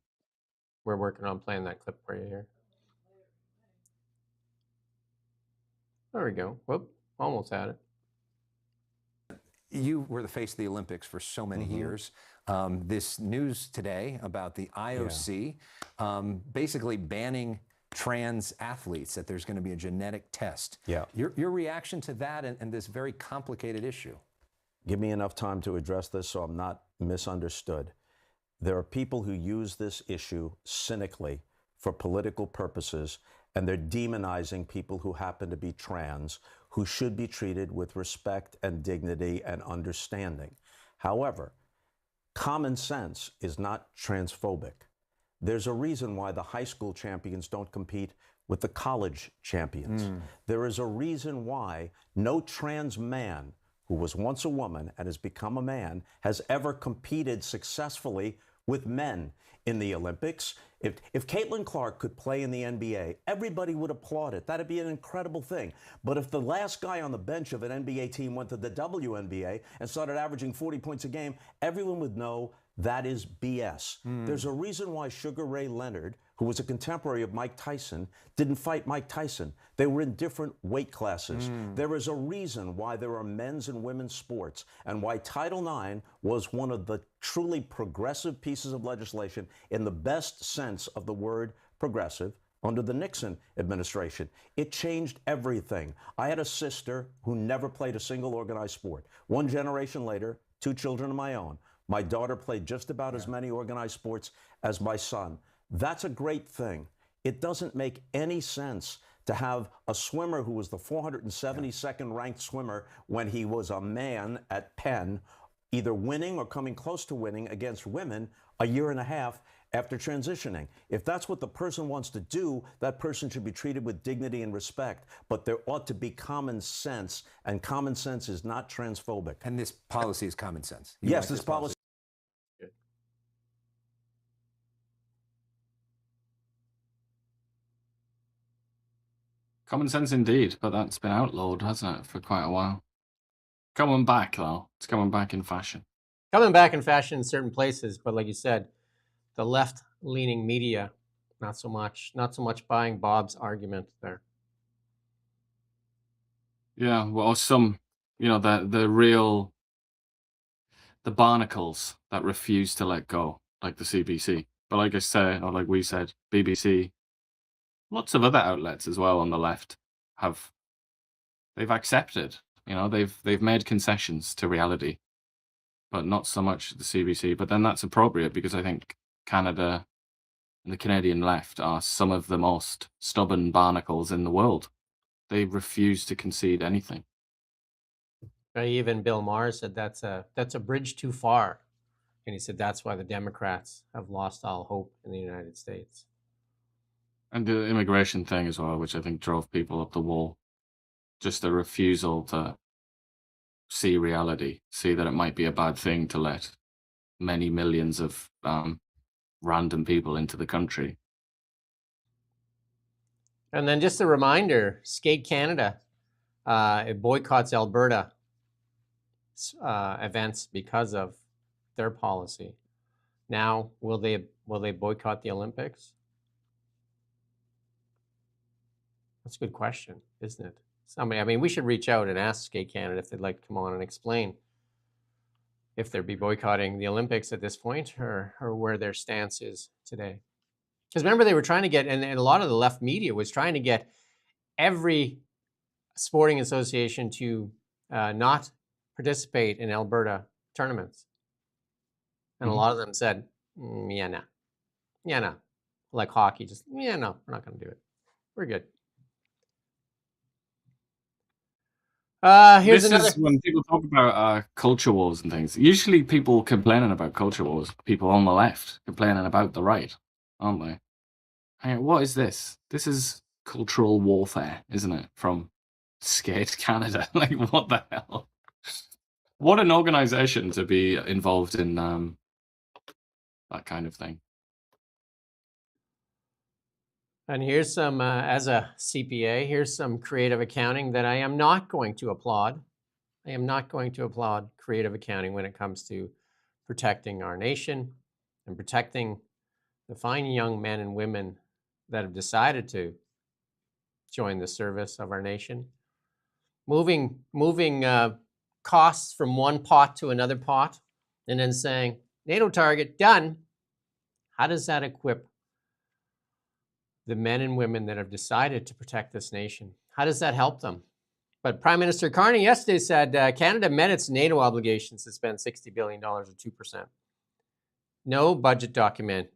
We're working on playing that clip for you here. There we go. Whoop, almost had it. You were the face of the Olympics for so many years. This news today about the IOC basically banning trans athletes, that there's going to be a genetic test. Yeah. Your reaction to that and this very complicated issue? Give me enough time to address this so I'm not misunderstood. There are people who use this issue cynically for political purposes, and they're demonizing people who happen to be trans, who should be treated with respect and dignity and understanding. However, common sense is not transphobic. There's a reason why the high school champions don't compete with the college champions. There is a reason why no trans man who was once a woman and has become a man has ever competed successfully with men in the Olympics. If Caitlin Clark could play in the NBA, everybody would applaud it. That'd be an incredible thing. But if the last guy on the bench of an NBA team went to the WNBA and started averaging 40 points a game, everyone would know that is BS. There's a reason why Sugar Ray Leonard, who was a contemporary of Mike Tyson, didn't fight Mike Tyson. They were in different weight classes. There is a reason why there are men's and women's sports, and why Title IX was one of the truly progressive pieces of legislation in the best sense of the word progressive under the Nixon administration. It changed everything. I had a sister who never played a single organized sport. One generation later, 2 children of my own. My daughter played just about as many organized sports as my son. That's a great thing. It doesn't make any sense to have a swimmer who was the 472nd ranked swimmer when he was a man at Penn, either winning or coming close to winning against women a year and a half after transitioning. If that's what the person wants to do, that person should be treated with dignity and respect. But there ought to be common sense, and common sense is not transphobic. And this policy is common sense. Yes, this policy. Common sense indeed, but that's been outlawed, hasn't it, for quite a while. Coming back, though. It's coming back in fashion. Coming back in fashion in certain places, but like you said, the left-leaning media, not so much buying Bob's argument there. Yeah, well, some, the barnacles that refuse to let go, like the CBC. But like I said, or like we said, BBC, lots of other outlets as well on the left they've accepted, they've made concessions to reality, but not so much the CBC. But then that's appropriate because I think Canada and the Canadian left are some of the most stubborn barnacles in the world. They refuse to concede anything. Even Bill Maher said that's a bridge too far. And he said that's why the Democrats have lost all hope in the United States. And the immigration thing as well, which I think drove people up the wall. Just a refusal to see reality, see that it might be a bad thing to let many millions of random people into the country. And then just a reminder, Skate Canada, it boycotts Alberta events because of their policy. Now, will they boycott the Olympics? That's a good question, isn't it? We should reach out and ask Skate Canada if they'd like to come on and explain if they'd be boycotting the Olympics at this point, or where their stance is today. Because remember, they were trying to get, and a lot of the left media was trying to get every sporting association to not participate in Alberta tournaments. And a lot of them said, yeah, no. Yeah, no. Like hockey, just, yeah, no, we're not going to do it. We're good. Here's This another. is when people talk about culture wars and things. Usually people complaining about culture wars, people on the left complaining about the right, aren't they? I mean, what is this? This is cultural warfare, isn't it? From scared Canada. Like, what the hell? What an organization to be involved in that kind of thing. And here's some, as a CPA, here's some creative accounting that I am not going to applaud. I am not going to applaud creative accounting when it comes to protecting our nation and protecting the fine young men and women that have decided to join the service of our nation. Moving costs from one pot to another pot and then saying, NATO target, done. How does that equip the men and women that have decided to protect this nation? How does that help them? But Prime Minister Carney yesterday said Canada met its NATO obligations to spend $60 billion or 2%. No budget document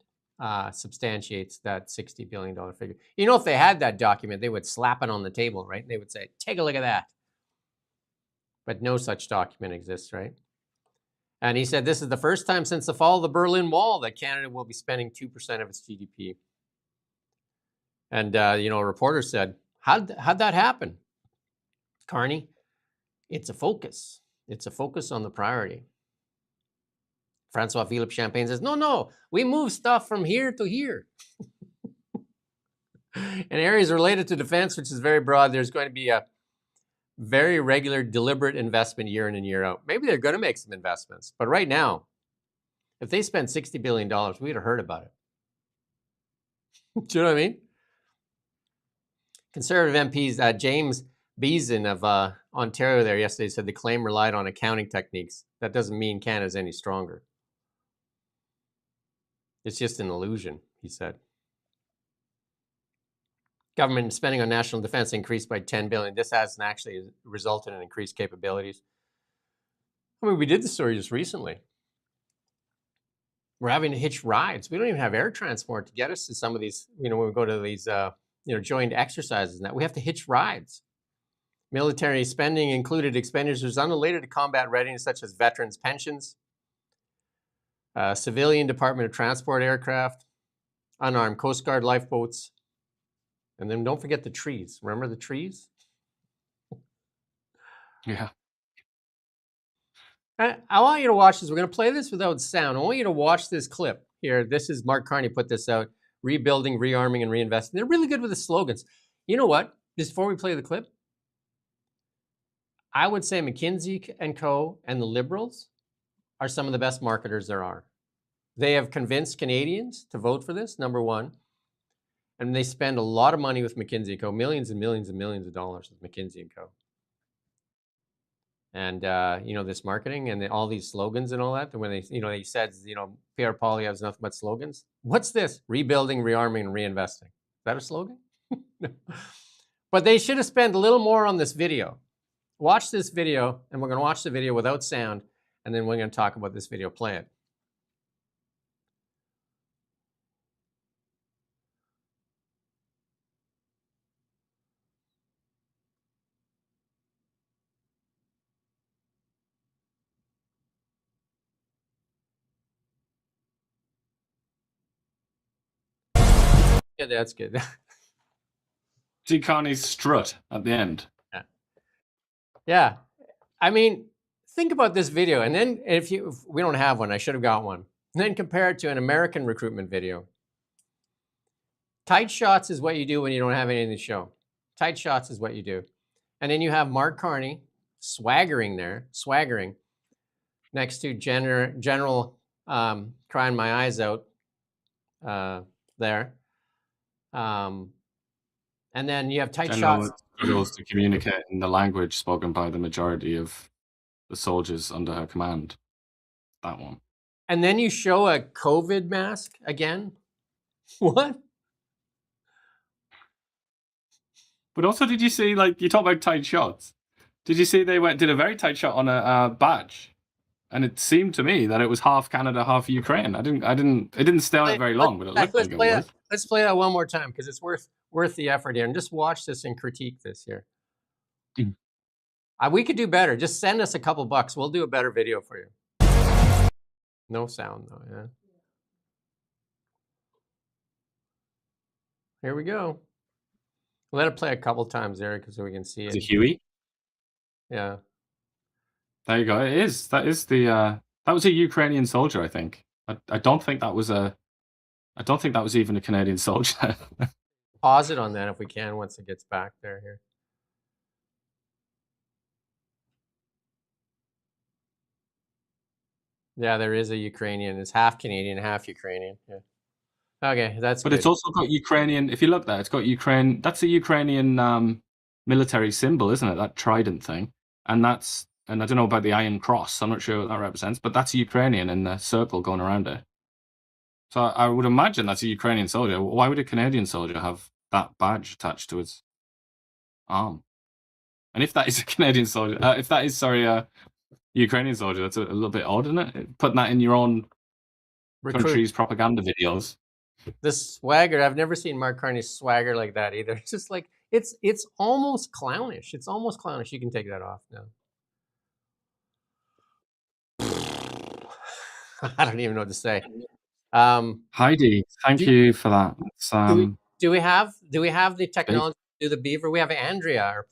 substantiates that $60 billion figure. You know, if they had that document, they would slap it on the table, right? They would say, take a look at that. But no such document exists, right? And he said this is the first time since the fall of the Berlin Wall that Canada will be spending 2% of its GDP. And, a reporter said, how'd that happen? Carney, it's a focus. It's a focus on the priority. Francois Philippe Champagne says, no, we move stuff from here to here. In areas related to defense, which is very broad, there's going to be a very regular, deliberate investment year in and year out. Maybe they're going to make some investments. But right now, if they spend $60 billion, we'd have heard about it. Do you know what I mean? Conservative MPs, James Beeson of Ontario there yesterday said the claim relied on accounting techniques. That doesn't mean Canada's any stronger. It's just an illusion, he said. Government spending on national defense increased by $10 billion. This hasn't actually resulted in increased capabilities. I mean, we did the story just recently. We're having to hitch rides. We don't even have air transport to get us to some of these, when we go to these, joint exercises and that. We have to hitch rides. Military spending included expenditures unrelated to combat readiness, such as veterans' pensions, civilian Department of Transport aircraft, unarmed Coast Guard lifeboats, and then don't forget the trees. Remember the trees? Yeah. I want you to watch this. We're going to play this without sound. I want you to watch this clip here. This is Mark Carney put this out. Rebuilding, rearming, and reinvesting. They're really good with the slogans. You know what? Just before we play the clip, I would say McKinsey & Co. and the Liberals are some of the best marketers there are. They have convinced Canadians to vote for this, number one. And they spend a lot of money with McKinsey & Co., millions and millions and millions of dollars with McKinsey & Co. And, this marketing and all these slogans and all that, when they said, Pierre Poilievre has nothing but slogans. What's this? Rebuilding, rearming, and reinvesting. Is that a slogan? No. But they should have spent a little more on this video. Watch this video, and we're going to watch the video without sound, and then we're going to talk about this video. Play it. Yeah, that's good. See Carney's strut at the end. Yeah. I mean, think about this video. And then if we don't have one, I should have got one. And then compare it to an American recruitment video. Tight shots is what you do when you don't have anything to show. Tight shots is what you do. And then you have Mark Carney swaggering next to General crying my eyes out there. And then you have tight shots. Generals to communicate in the language spoken by the majority of the soldiers under her command. That one. And then you show a COVID mask again. What? But also, did you see, you talk about tight shots. Did you see they did a very tight shot on a badge, and it seemed to me that it was half Canada, half Ukraine. It didn't stay on it very long, but it looked like it was. Let's play that one more time because it's worth the effort here, and just watch this and critique this here. We could do better. Just send us a couple bucks. We'll do a better video for you. No sound though. Yeah. Here we go. Let it play a couple times, Eric, so we can see it. Is it Huey? Yeah. There you go. It is. That is the. That was a Ukrainian soldier, I think. I don't think that was a. I don't think that was even a Canadian soldier. Pause it on that if we can once it gets back there here. Yeah, there is a Ukrainian. It's half Canadian, half Ukrainian. Yeah. Okay, that's But good. it's also got Ukrainian. If you look there, it's got Ukraine. That's a Ukrainian military symbol, isn't it? That trident thing, and I don't know about the Iron Cross. I'm not sure what that represents, but that's a Ukrainian in the circle going around it. So I would imagine that's a Ukrainian soldier. Why would a Canadian soldier have that badge attached to its arm? And if that is a Canadian soldier, if that is a Ukrainian soldier, that's a little bit odd, isn't it? Putting that in your own country's propaganda videos. This swagger, I've never seen Mark Carney's swagger like that either. It's just like it's almost clownish. It's almost clownish. You can take that off now. I don't even know what to say. Heidi, thank you for that. Do we have the technology to do the beaver? We have Andrea,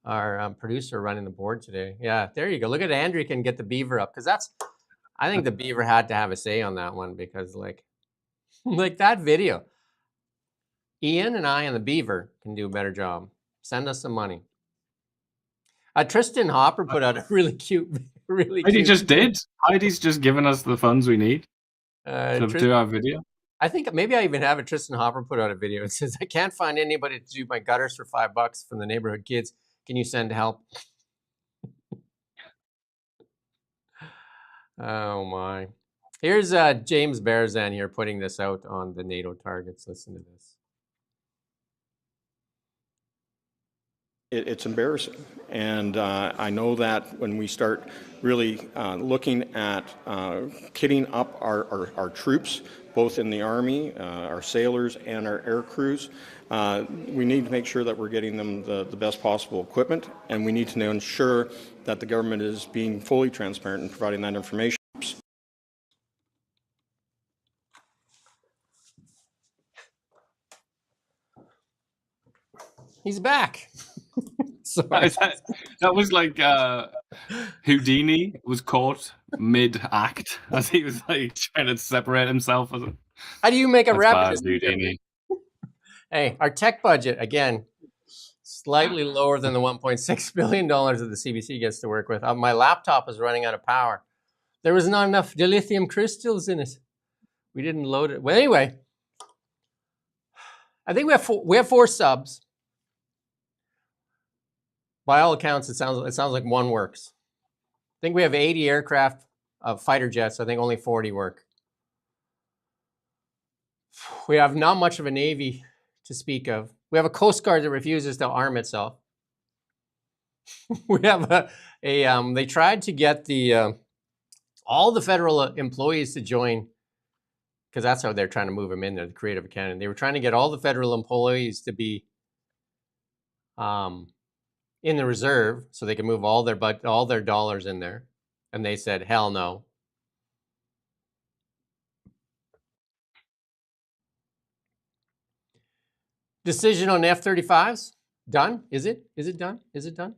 our producer, running the board today. Yeah, there you go. Look at Andrea can get the beaver up because I think the beaver had to have a say on that one because like that video. Ian and I and the beaver can do a better job. Send us some money. Tristan Hopper put out a really cute. Heidi just did. Heidi's just given us the funds we need to do our video. I think maybe I even have it. Tristan Hopper put out a video. It says, I can't find anybody to do my gutters for $5 from the neighborhood kids. Can you send help? Oh my. Here's James Berzan here putting this out on the NATO targets. Listen to this. It's embarrassing. And I know that when we start really looking at kitting up our troops, both in the Army, our sailors, and our air crews, we need to make sure that we're getting them the best possible equipment, and we need to ensure that the government is being fully transparent in providing that information. He's back. That was like Houdini was caught mid-act as he was like trying to separate himself. How do you make a rap? Houdini. Hey, our tech budget, again, slightly lower than the $1.6 billion that the CBC gets to work with. My laptop is running out of power. There was not enough dilithium crystals in it. We didn't load it. Well, anyway, I think we have four subs. By all accounts, it sounds like one works. I think we have 80 aircraft, fighter jets. I think only 40 work. We have not much of a Navy to speak of. We have a Coast Guard that refuses to arm itself. We have they tried to get all the federal employees to join, because that's how they're trying to move them in there, the Creative Academy. They were trying to get all the federal employees to be in the reserve so they can move all their dollars in there. And they said, hell no. Decision on F-35s? Done? Is it? Is it done? Is it done?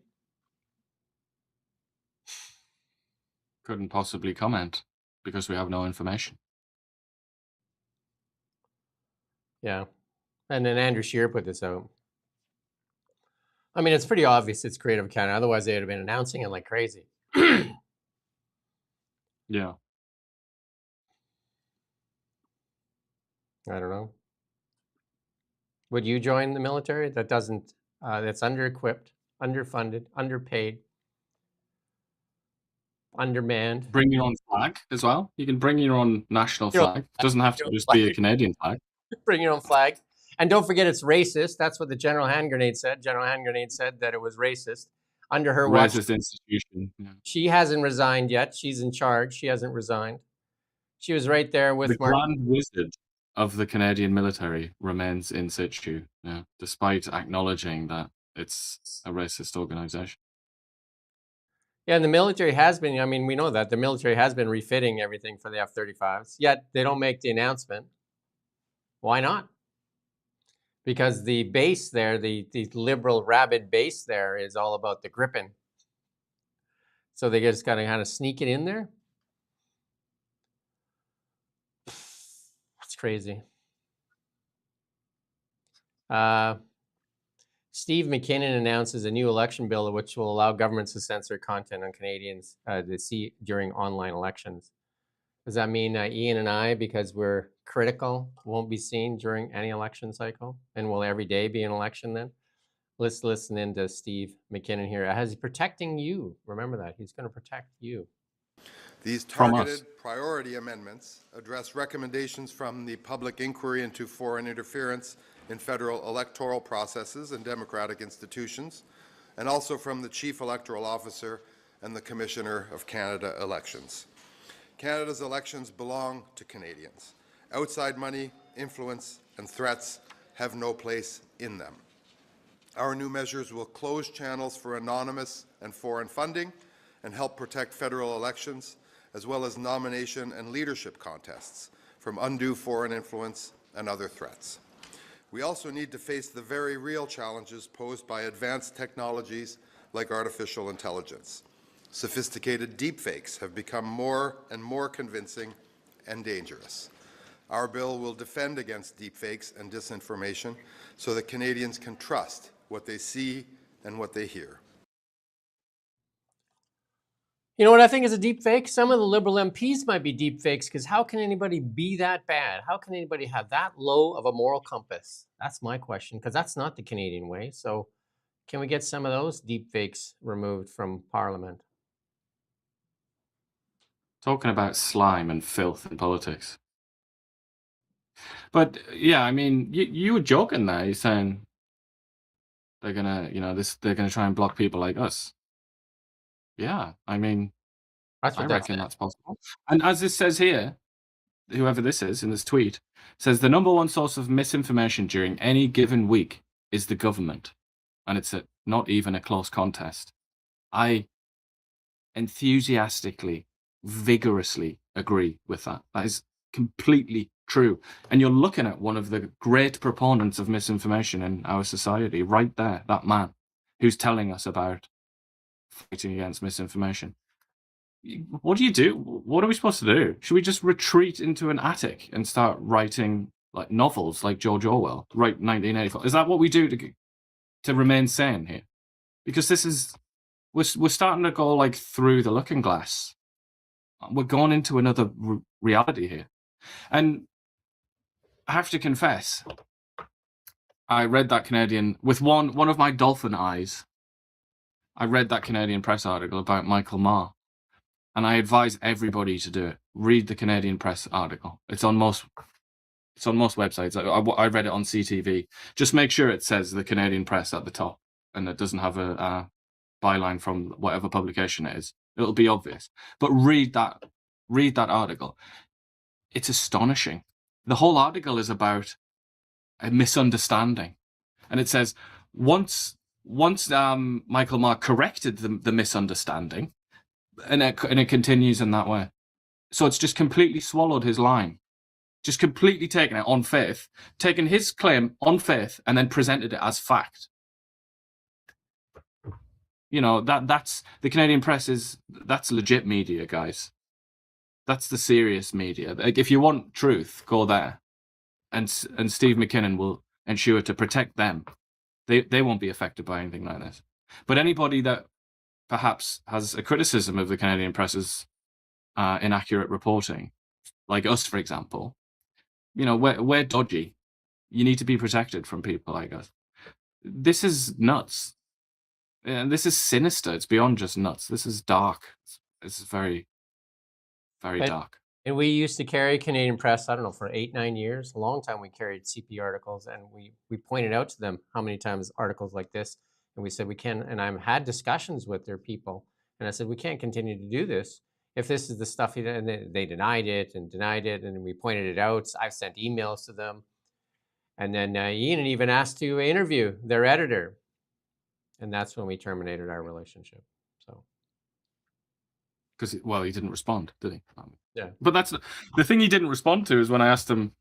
Couldn't possibly comment because we have no information. Yeah. And then Andrew Scheer put this out. I mean, it's pretty obvious it's Creative Canada. Otherwise, they would have been announcing it like crazy. Yeah. I don't know. Would you join the military that doesn't, that's under-equipped, underfunded, underpaid, undermanned? Bring your own flag as well. You can bring your own national flag. It doesn't have to just be a Canadian flag. Bring your own flag. And don't forget it's racist. That's what the General Hand Grenade said. General Hand Grenade said that it was racist. under her watch. Racist institution. Yeah. She hasn't resigned yet. She's in charge. She hasn't resigned. She was right there with The Mark. grand wizard of the Canadian military remains in situ, despite acknowledging that it's a racist organization. Yeah, and the military has been, I mean, we know that the military has been refitting everything for the F-35s, yet they don't make the announcement. Why not? Because the base there, the liberal rabid base there is all about the Gripen. So they just got to kind of sneak it in there. It's crazy. Steve McKinnon announces a new election bill which will allow governments to censor content on Canadians to see during online elections. Does that mean Ian and I, because we're critical, won't be seen during any election cycle? And will every day be an election then? Let's listen in to Steve McKinnon here. As he's protecting you. Remember that. He's going to protect you. These targeted priority amendments address recommendations from the Public Inquiry into Foreign Interference in Federal Electoral Processes and Democratic Institutions, and also from the Chief Electoral Officer and the Commissioner of Canada Elections. Canada's elections belong to Canadians. Outside money, influence, and threats have no place in them. Our new measures will close channels for anonymous and foreign funding and help protect federal elections, as well as nomination and leadership contests from undue foreign influence and other threats. We also need to face the very real challenges posed by advanced technologies like artificial intelligence. Sophisticated deepfakes have become more and more convincing and dangerous. Our bill will defend against deepfakes and disinformation so that Canadians can trust what they see and what they hear. You know what I think is a deep fake? Some of the Liberal MPs might be deep fakes, because how can anybody be that bad? How can anybody have that low of a moral compass? That's my question, because that's not the Canadian way. So can we get some of those deep fakes removed from Parliament? Talking about slime and filth in politics. But yeah, I mean, you were joking there. You're saying they're gonna, they're gonna try and block people like us. Yeah, I mean, I reckon that's possible. And as this says here, whoever this is in this tweet says the number one source of misinformation during any given week is the government, and it's not even a close contest. I enthusiastically, vigorously agree with that. That is completely true. And you're looking at one of the great proponents of misinformation in our society right there, that man who's telling us about fighting against misinformation. What do? What are we supposed to do? Should we just retreat into an attic and start writing like novels like George Orwell, write 1984? Is that what we do to remain sane here? Because this is, we're starting to go like through the looking glass. We're going into another reality here. And I have to confess, I read that Canadian, with one of my dolphin eyes, I read that Canadian Press article about Michael Maher. And I advise everybody to do it. Read the Canadian Press article. It's on most websites. I read it on CTV. Just make sure it says the Canadian Press at the top, and it doesn't have a byline from whatever publication it is. It'll be obvious. But read that article. It's astonishing. The whole article is about a misunderstanding, and it says once Michael Maher corrected the misunderstanding. And it continues in that way. So it's just completely swallowed his line. Just completely taken it on faith. Taken his claim on faith and then presented it as fact. That's the Canadian Press that's legit media, guys. That's the serious media. Like, if you want truth, go there. And Steve McKinnon will ensure to protect them. They won't be affected by anything like this. But anybody that perhaps has a criticism of the Canadian Press's inaccurate reporting, like us, for example, we're dodgy. You need to be protected from people like us. This is nuts. And this is sinister. It's beyond just nuts. This is dark. This is very, very dark. And we used to carry Canadian Press, I don't know, for 8-9 years, a long time we carried CP articles, and we pointed out to them how many times articles like this And we said, we can, and I've had discussions with their people, and I said, we can't continue to do this if this is the stuff, and they denied it, and we pointed it out. I've sent emails to them. And then Ian even asked to interview their editor. And that's when we terminated our relationship. So, because well, he didn't respond, did he? Yeah. But that's the thing he didn't respond to is when I asked him.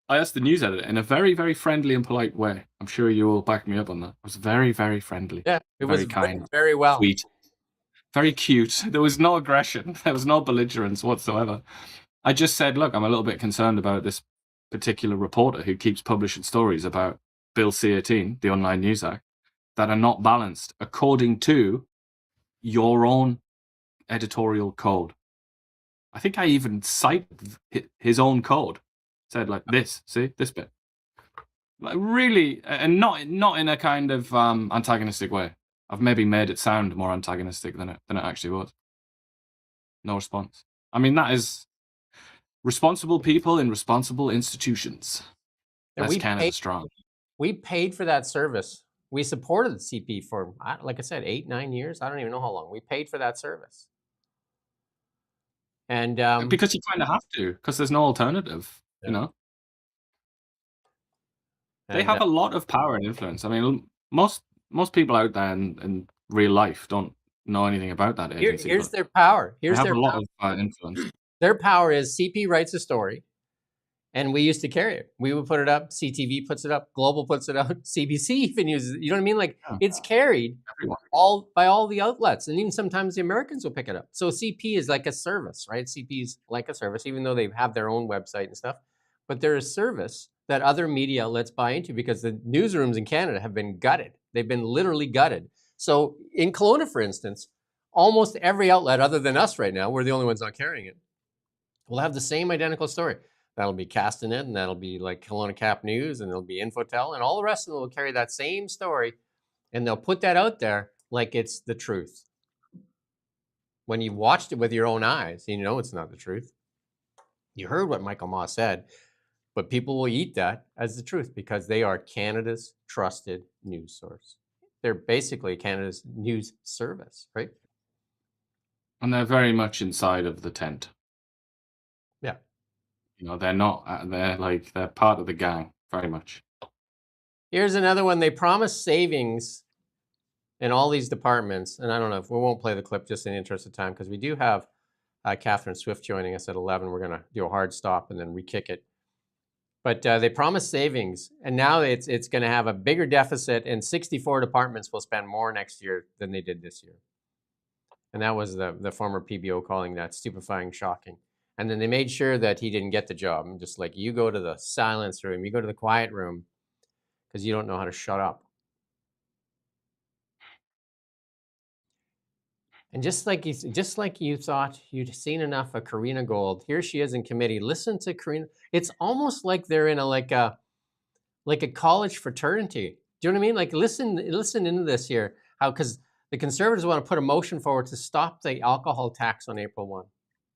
I asked the news editor in a very, very friendly and polite way. I'm sure you will back me up on that. It was very, very friendly. Yeah, it very was kind, very well. sweet, very cute. There was no aggression. There was no belligerence whatsoever. I just said, look, I'm a little bit concerned about this particular reporter who keeps publishing stories about Bill C-18, the Online News Act, that are not balanced according to your own editorial code. I think I even cited his own code. Said like this, see this bit, like really, and not in a kind of antagonistic way. I've maybe made it sound more antagonistic than it actually was. No response. I mean, that is responsible people in responsible institutions. And That's Canada strong. We paid for that service. We supported the CP for, like I said, 8-9 years. I don't even know how long. We paid for that service. And because you kind of have to, because there's no alternative. Yeah. You know, they And, have a lot of power and influence. I mean, most people out there in real life don't know anything about that agency. here's but their power. they Here's have their a lot power. of influence. Their power is CP writes a story, and we used to carry it. We would put it up. CTV puts it up. Global puts it out. CBC even uses it. You know what I mean? Like it's carried by all the outlets, and even sometimes the Americans will pick it up. So CP is like a service, right? CP is like a service, even though they have their own website and stuff. But they're a service that other media outlets buy into because the newsrooms in Canada have been gutted. They've been literally gutted. So in Kelowna, for instance, almost every outlet other than us right now, we're the only ones not carrying it, will have the same identical story. That'll be Castanet, and that'll be like Kelowna Cap News, and it'll be Infotel, and all the rest of them will carry that same story, and they'll put that out there like it's the truth. When you watched it with your own eyes, you know it's not the truth. You heard what Michael Moss said, but people will eat that as the truth because they are Canada's trusted news source. They're basically Canada's news service, right? And they're very much inside of the tent. Yeah. You know, they're not, they're part of the gang, very much. Here's another one. They promise savings in all these departments. And I don't know if we won't play the clip just in the interest of time because we do have Catherine Swift joining us at 11. We're going to do a hard stop and then re-kick it. But they promise savings, and now it's going to have a bigger deficit, and 64 departments will spend more next year than they did this year. And that was the former PBO calling that stupefying, shocking. And then they made sure that he didn't get the job. I'm just like, you go to the silence room, you go to the quiet room, because you don't know how to shut up. And just like you thought you'd seen enough of Karina Gold, here she is in committee. Listen to Karina. It's almost like they're in a college fraternity. Do you know what I mean? Like listen into this here. How because the Conservatives want to put a motion forward to stop the alcohol tax on April 1.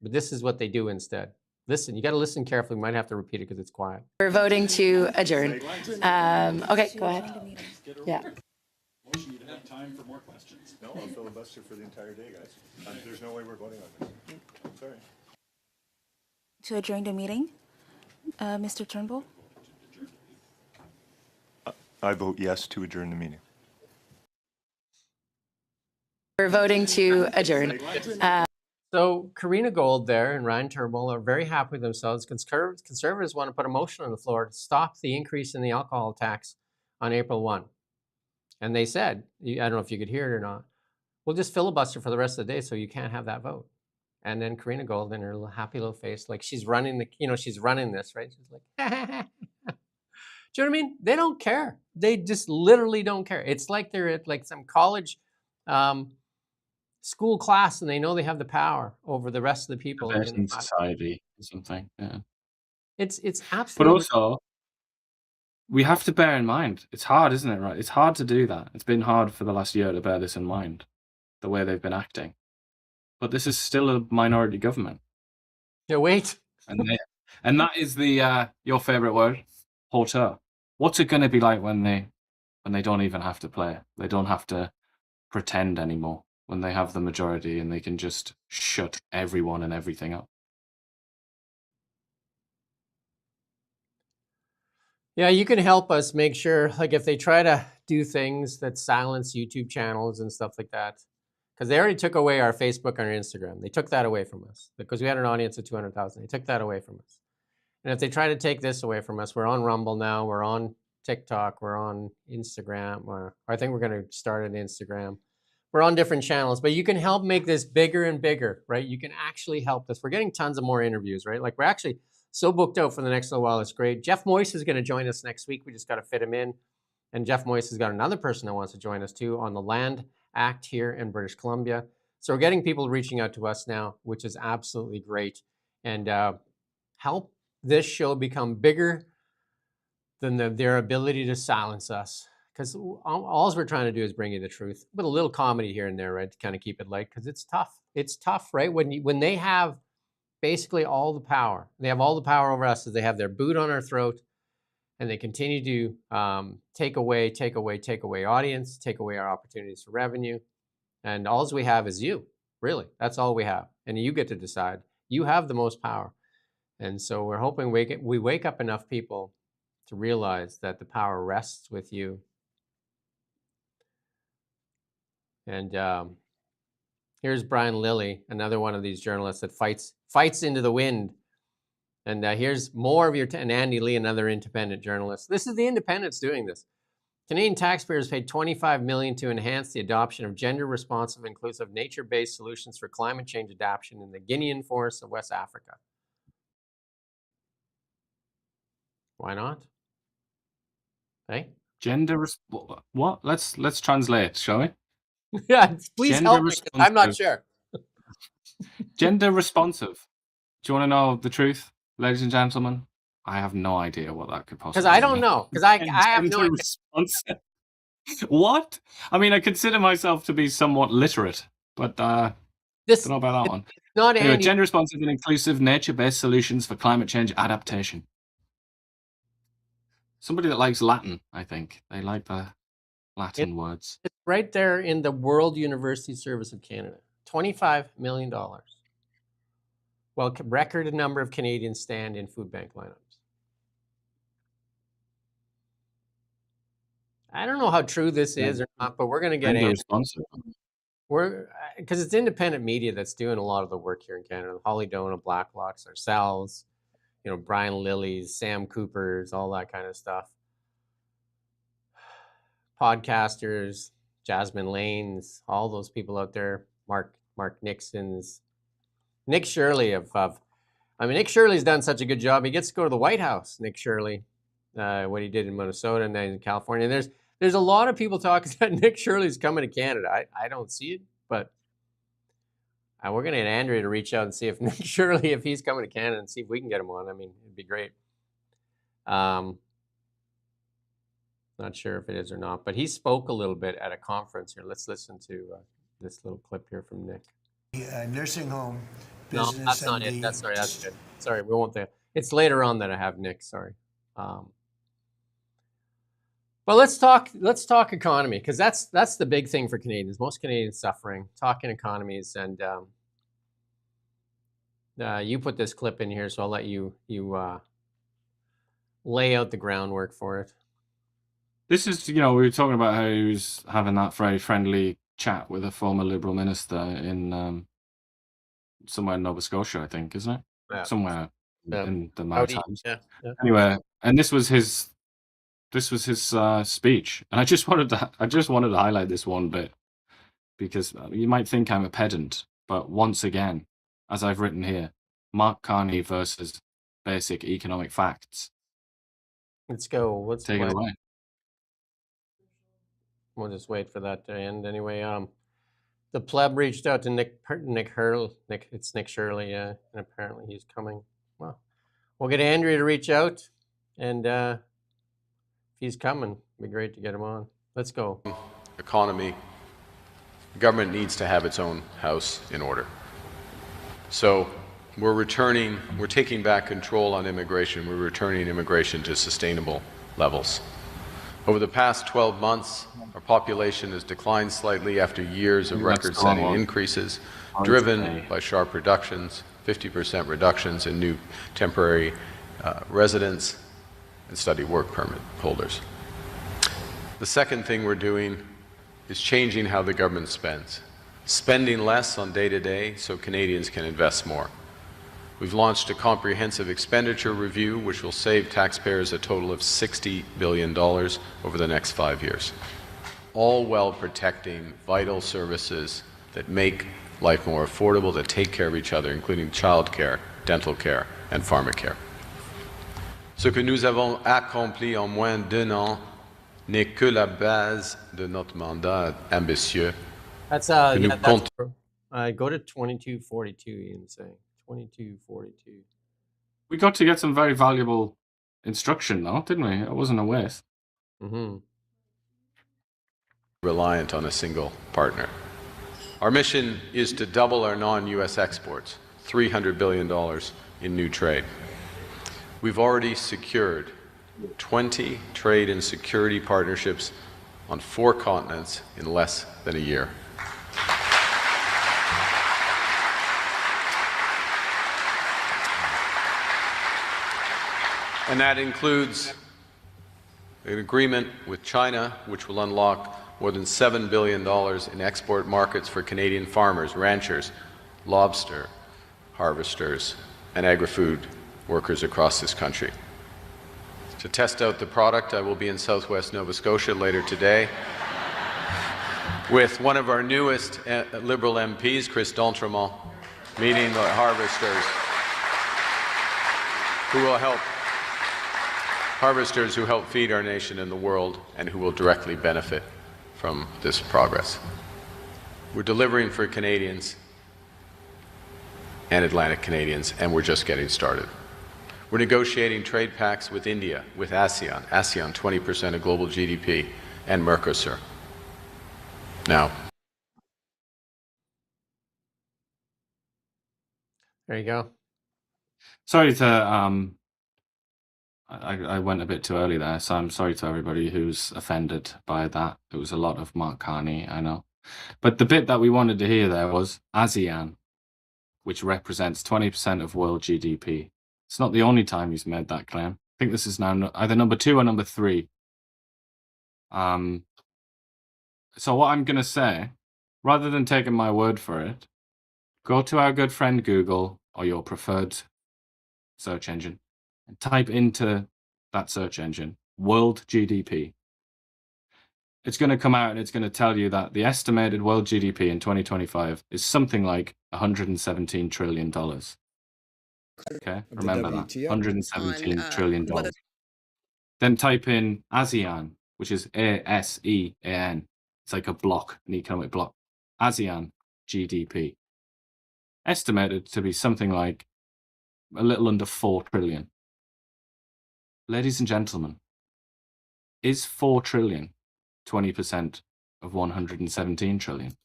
But this is what they do instead. Listen, you got to listen carefully. We might have to repeat it because it's quiet. We're voting to adjourn. Okay, go ahead. Yeah. Motion, you have time for more questions. No, I'll filibuster for the entire day, guys. There's no way we're voting on this. I'm sorry. To adjourn the meeting, Mr. Turnbull? I vote yes to adjourn the meeting. We're voting to adjourn. So Karina Gold there and Ryan Turnbull are very happy with themselves. Conservatives want to put a motion on the floor to stop the increase in the alcohol tax on April 1. And they said, I don't know if you could hear it or not, we'll just filibuster for the rest of the day so you can't have that vote. And then Karina Gold in her little happy little face, like she's running she's running this, right? She's like, do you know what I mean? They don't care. They just literally don't care. It's like they're at like some college school class and they know they have the power over the rest of the people. In society or something, yeah. It's absolutely. But also, we have to bear in mind, it's hard, isn't it, right? It's hard to do that. It's been hard for the last year to bear this in mind, the way they've been acting. But this is still a minority government. Yeah, wait. And that is the your favorite word, hauteur. What's it going to be like when they and they don't even have to play. They don't have to pretend anymore when they have the majority, and they can just shut everyone and everything up. Yeah, you can help us make sure, like if they try to do things that silence YouTube channels and stuff like that, because they already took away our Facebook and our Instagram. They took that away from us because we had an audience of 200,000. They took that away from us. And if they try to take this away from us, we're on Rumble now, we're on TikTok, we're on Instagram, or I think we're going to start an Instagram. We're on different channels, but you can help make this bigger and bigger, right? You can actually help this. We're getting tons of more interviews, right? Like we're actually so booked out for the next little while. It's great. Jeff Moyse is going to join us next week. We just got to fit him in. And Jeff Moyse has got another person that wants to join us too on the Land Act here in British Columbia. So we're getting people reaching out to us now, which is absolutely great. And help this show become bigger than their ability to silence us. Because all we're trying to do is bring you the truth with a little comedy here and there, right? To kind of keep it light, because it's tough. It's tough, right? When they have basically all the power, they have all the power over us, as they have their boot on our throat, and they continue to take away audience, take away our opportunities for revenue. And all we have is you, really. That's all we have. And you get to decide. You have the most power. And so we're hoping we wake up enough people to realize that the power rests with you. And here's Brian Lilly, another one of these journalists that fights into the wind. And here's more of and Andy Lee, another independent journalist. This is the independents doing this. Canadian taxpayers paid $25 million to enhance the adoption of gender-responsive, inclusive, nature-based solutions for climate change adaptation in the Guinean forests of West Africa. Why not? Hey? What? Let's translate, shall we? Yeah, please help me. I'm not sure. Gender responsive. Do you want to know the truth, ladies and gentlemen? I have no idea what that could possibly mean. Because I don't know. Because I have no idea. Responsive. What? I mean, I consider myself to be somewhat literate, but don't know about that one. Not anyway, gender responsive and inclusive, nature-based solutions for climate change adaptation. Somebody that likes Latin, I think. They like the Latin words. It's right there in the World University Service of Canada. $25 million. Well, record number of Canadians stand in food bank lineups. I don't know how true this is or not, but we're going to get responsive. Because it's independent media that's doing a lot of the work here in Canada. Holly Dona, Blacklocks, ourselves, Brian Lilly's, Sam Cooper's, all that kind of stuff. Podcasters, Jasmine Lane's, all those people out there, Mark Nixon's, Nick Shirley Nick Shirley's done such a good job. He gets to go to the White House, Nick Shirley, what he did in Minnesota and then in California. And there's a lot of people talking that Nick Shirley's coming to Canada. I don't see it, but we're going to get Andrea to reach out and see if Nick Shirley, if he's coming to Canada, and see if we can get him on. I mean, it'd be great. Not sure if it is or not, but he spoke a little bit at a conference here. Let's listen to this little clip here from Nick. Nursing home No, business. that's not it. That's good. Sorry, we won't. It's later on that I have Nick. Sorry. But let's talk economy, because that's the big thing for Canadians. Most Canadians suffering. Talking economies, and you put this clip in here, so I'll let you lay out the groundwork for it. This is, we were talking about how he was having that very friendly chat with a former Liberal minister in somewhere in Nova Scotia, I think, isn't it? Yeah. Somewhere in the Maritimes. Yeah. Anyway, and this was his speech, and I just wanted to highlight this one bit, because you might think I'm a pedant, but once again, as I've written here, Mark Carney versus basic economic facts. Let's go. Let's take it away. We'll just wait for that to end anyway. The pleb reached out to Nick Shirley, and apparently he's coming. Well, we'll get Andrea to reach out, and if he's coming, it'd be great to get him on. Let's go. Economy. Government needs to have its own house in order. So we're taking back control on immigration. We're returning immigration to sustainable levels. Over the past 12 months, our population has declined slightly after years of record-setting increases, driven by sharp reductions, 50% reductions in new temporary residents and study work permit holders. The second thing we're doing is changing how the government spends, spending less on day-to-day so Canadians can invest more. We've launched a comprehensive expenditure review which will save taxpayers a total of $60 billion over the next 5 years, all while protecting vital services that make life more affordable, that take care of each other, including childcare, dental care, and pharmacare. Ce que nous avons accompli en moins d'un an n'est que la base de notre mandat ambitieux. That's go to 2242. Ian saying 2242. We got to get some very valuable instruction, though, didn't we? It wasn't a waste. Reliant on a single partner. Our mission is to double our non-U.S. exports, $300 billion in new trade. We've already secured 20 trade and security partnerships on 4 continents in less than a year. And that includes an agreement with China, which will unlock more than $7 billion in export markets for Canadian farmers, ranchers, lobster harvesters, and agri-food workers across this country. To test out the product, I will be in southwest Nova Scotia later today with one of our newest Liberal MPs, Chris D'Entremont, meeting the harvesters who help feed our nation and the world and who will directly benefit from this progress. We're delivering for Canadians and Atlantic Canadians, and we're just getting started. We're negotiating trade pacts with India, with ASEAN, 20% of global GDP, and Mercosur. Now, there you go. Sorry to I went a bit too early there, so I'm sorry to everybody who's offended by that. It was a lot of Mark Carney, I know. But the bit that we wanted to hear there was ASEAN, which represents 20% of world GDP. It's not the only time he's made that claim. I think this is now either number 2 or number 3. So what I'm going to say, rather than taking my word for it, go to our good friend Google or your preferred search engine and type into that search engine, world GDP. It's going to come out and it's going to tell you that the estimated world GDP in 2025 is something like $117 trillion. Okay, remember that, $117 trillion. Then type in ASEAN, which is ASEAN. It's like a block, an economic block. ASEAN GDP. Estimated to be something like a little under 4 trillion. Ladies and gentlemen, is 4 trillion 20% of 117 trillion?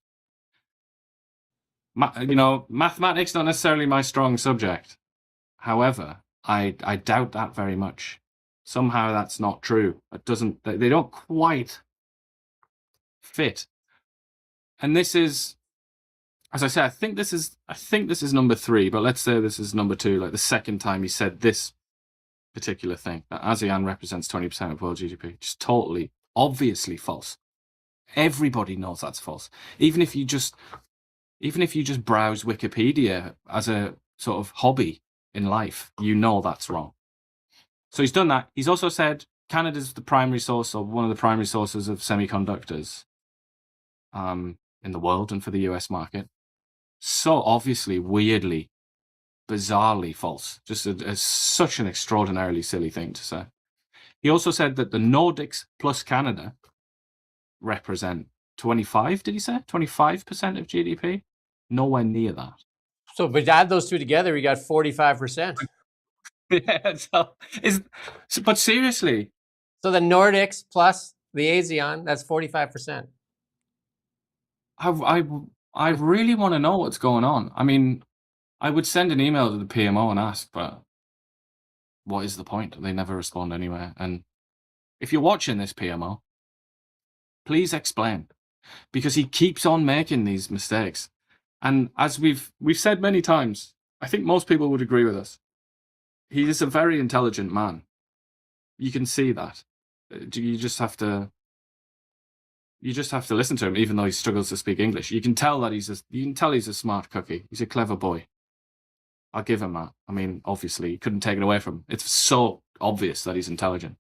Mathematics not necessarily my strong subject. However, I doubt that very much. Somehow that's not true. They don't quite fit. And this is, as I said, I think this is number 3, but let's say this is number 2, like the second time he said this particular thing, that ASEAN represents 20% of world GDP. Just totally, obviously false. Everybody knows that's false. Even if you just browse Wikipedia as a sort of hobby in life, you know that's wrong. So he's done that. He's also said Canada's the primary source, or one of the primary sources of semiconductors in the world and for the US market. So obviously, weirdly, bizarrely false. Just such an extraordinarily silly thing to say. He also said that the Nordics plus Canada represent 25, did he say? 25% of GDP? Nowhere near that. So, but add those two together, we got 45%. Yeah, but seriously. So the Nordics plus the ASEAN, that's 45%. I really want to know what's going on. I mean, I would send an email to the PMO and ask, but what is the point? They never respond anyway. And If you're watching this, PMO, please explain, because he keeps on making these mistakes. And as we've said many times, I think most people would agree with us. He is a very intelligent man. You can see that. You just have to listen to him, even though he struggles to speak English. You can tell that he's a smart cookie. He's a clever boy. I'll give him that. I mean, obviously, you couldn't take it away from him. It's so obvious that he's intelligent.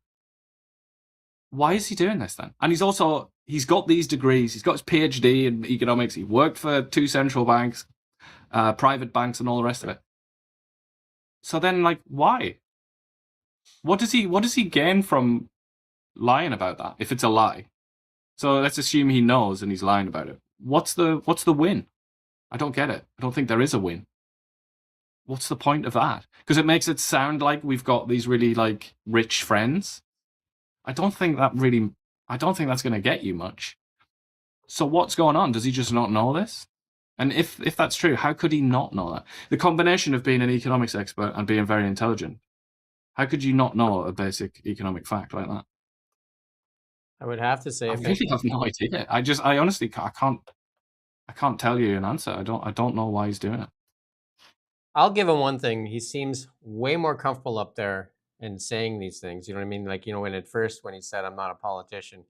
Why is he doing this then? And he's got these degrees. He's got his PhD in economics. He worked for 2 central banks, private banks, and all the rest of it. So then, like, why? What does he gain from lying about that? If it's a lie, so let's assume he knows and he's lying about it. What's the win? I don't get it. I don't think there is a win. What's the point of that? Because it makes it sound like we've got these really like rich friends. I don't think that's going to get you much. So what's going on? Does he just not know this? And if that's true, how could he not know that? The combination of being an economics expert and being very intelligent, how could you not know a basic economic fact like that? I would have to say, I really have no idea. I honestly I can't tell you an answer. I don't know why he's doing it. I'll give him one thing. He seems way more comfortable up there in saying these things. You know what I mean? Like, when he said, I'm not a politician,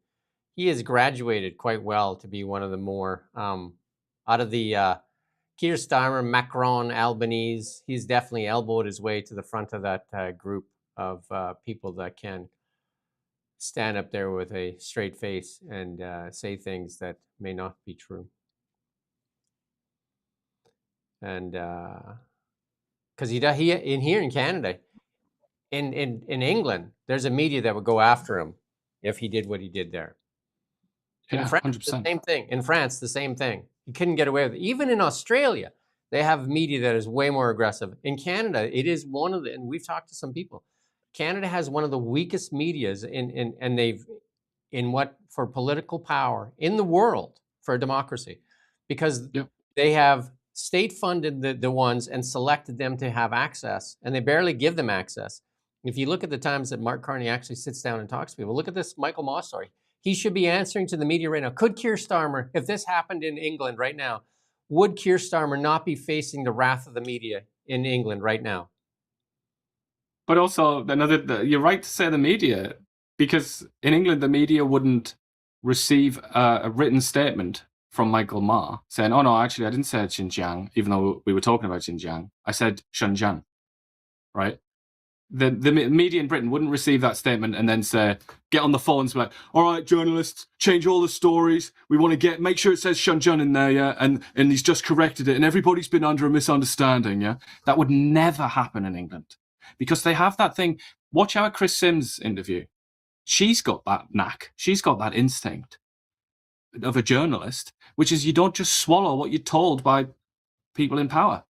he has graduated quite well to be one of the more, out of the Keir Starmer, Macron, Albanese, he's definitely elbowed his way to the front of that group of people that can stand up there with a straight face and say things that may not be true. And because he in here in Canada, in England, there's a media that would go after him if he did what he did there. In France, 100%. The same thing. In France, the same thing. You couldn't get away with it. Even in Australia, they have media that is way more aggressive. In Canada, it is one of the, and we've talked to some people, Canada has one of the weakest medias for political power in the world for a democracy, because they have state-funded the ones and selected them to have access, and they barely give them access. If you look at the times that Mark Carney actually sits down and talks to people, look at this Michael Moss story. He should be answering to the media right now. Could Keir Starmer, if this happened in England right now, would Keir Starmer not be facing the wrath of the media in England right now? But also, you're right to say the media, because in England, the media wouldn't receive a written statement from Michael Ma saying, oh, no, actually, I didn't say Xinjiang, even though we were talking about Xinjiang. I said Shenzhen, right? The media in Britain wouldn't receive that statement and then say, get on the phones, be like, all right, journalists, change all the stories. We want to make sure it says Shenzhen in there, yeah, and he's just corrected it, and everybody's been under a misunderstanding, yeah. That would never happen in England, because they have that thing. Watch our Chris Sims interview. She's got that knack. She's got that instinct of a journalist, which is you don't just swallow what you're told by people in power.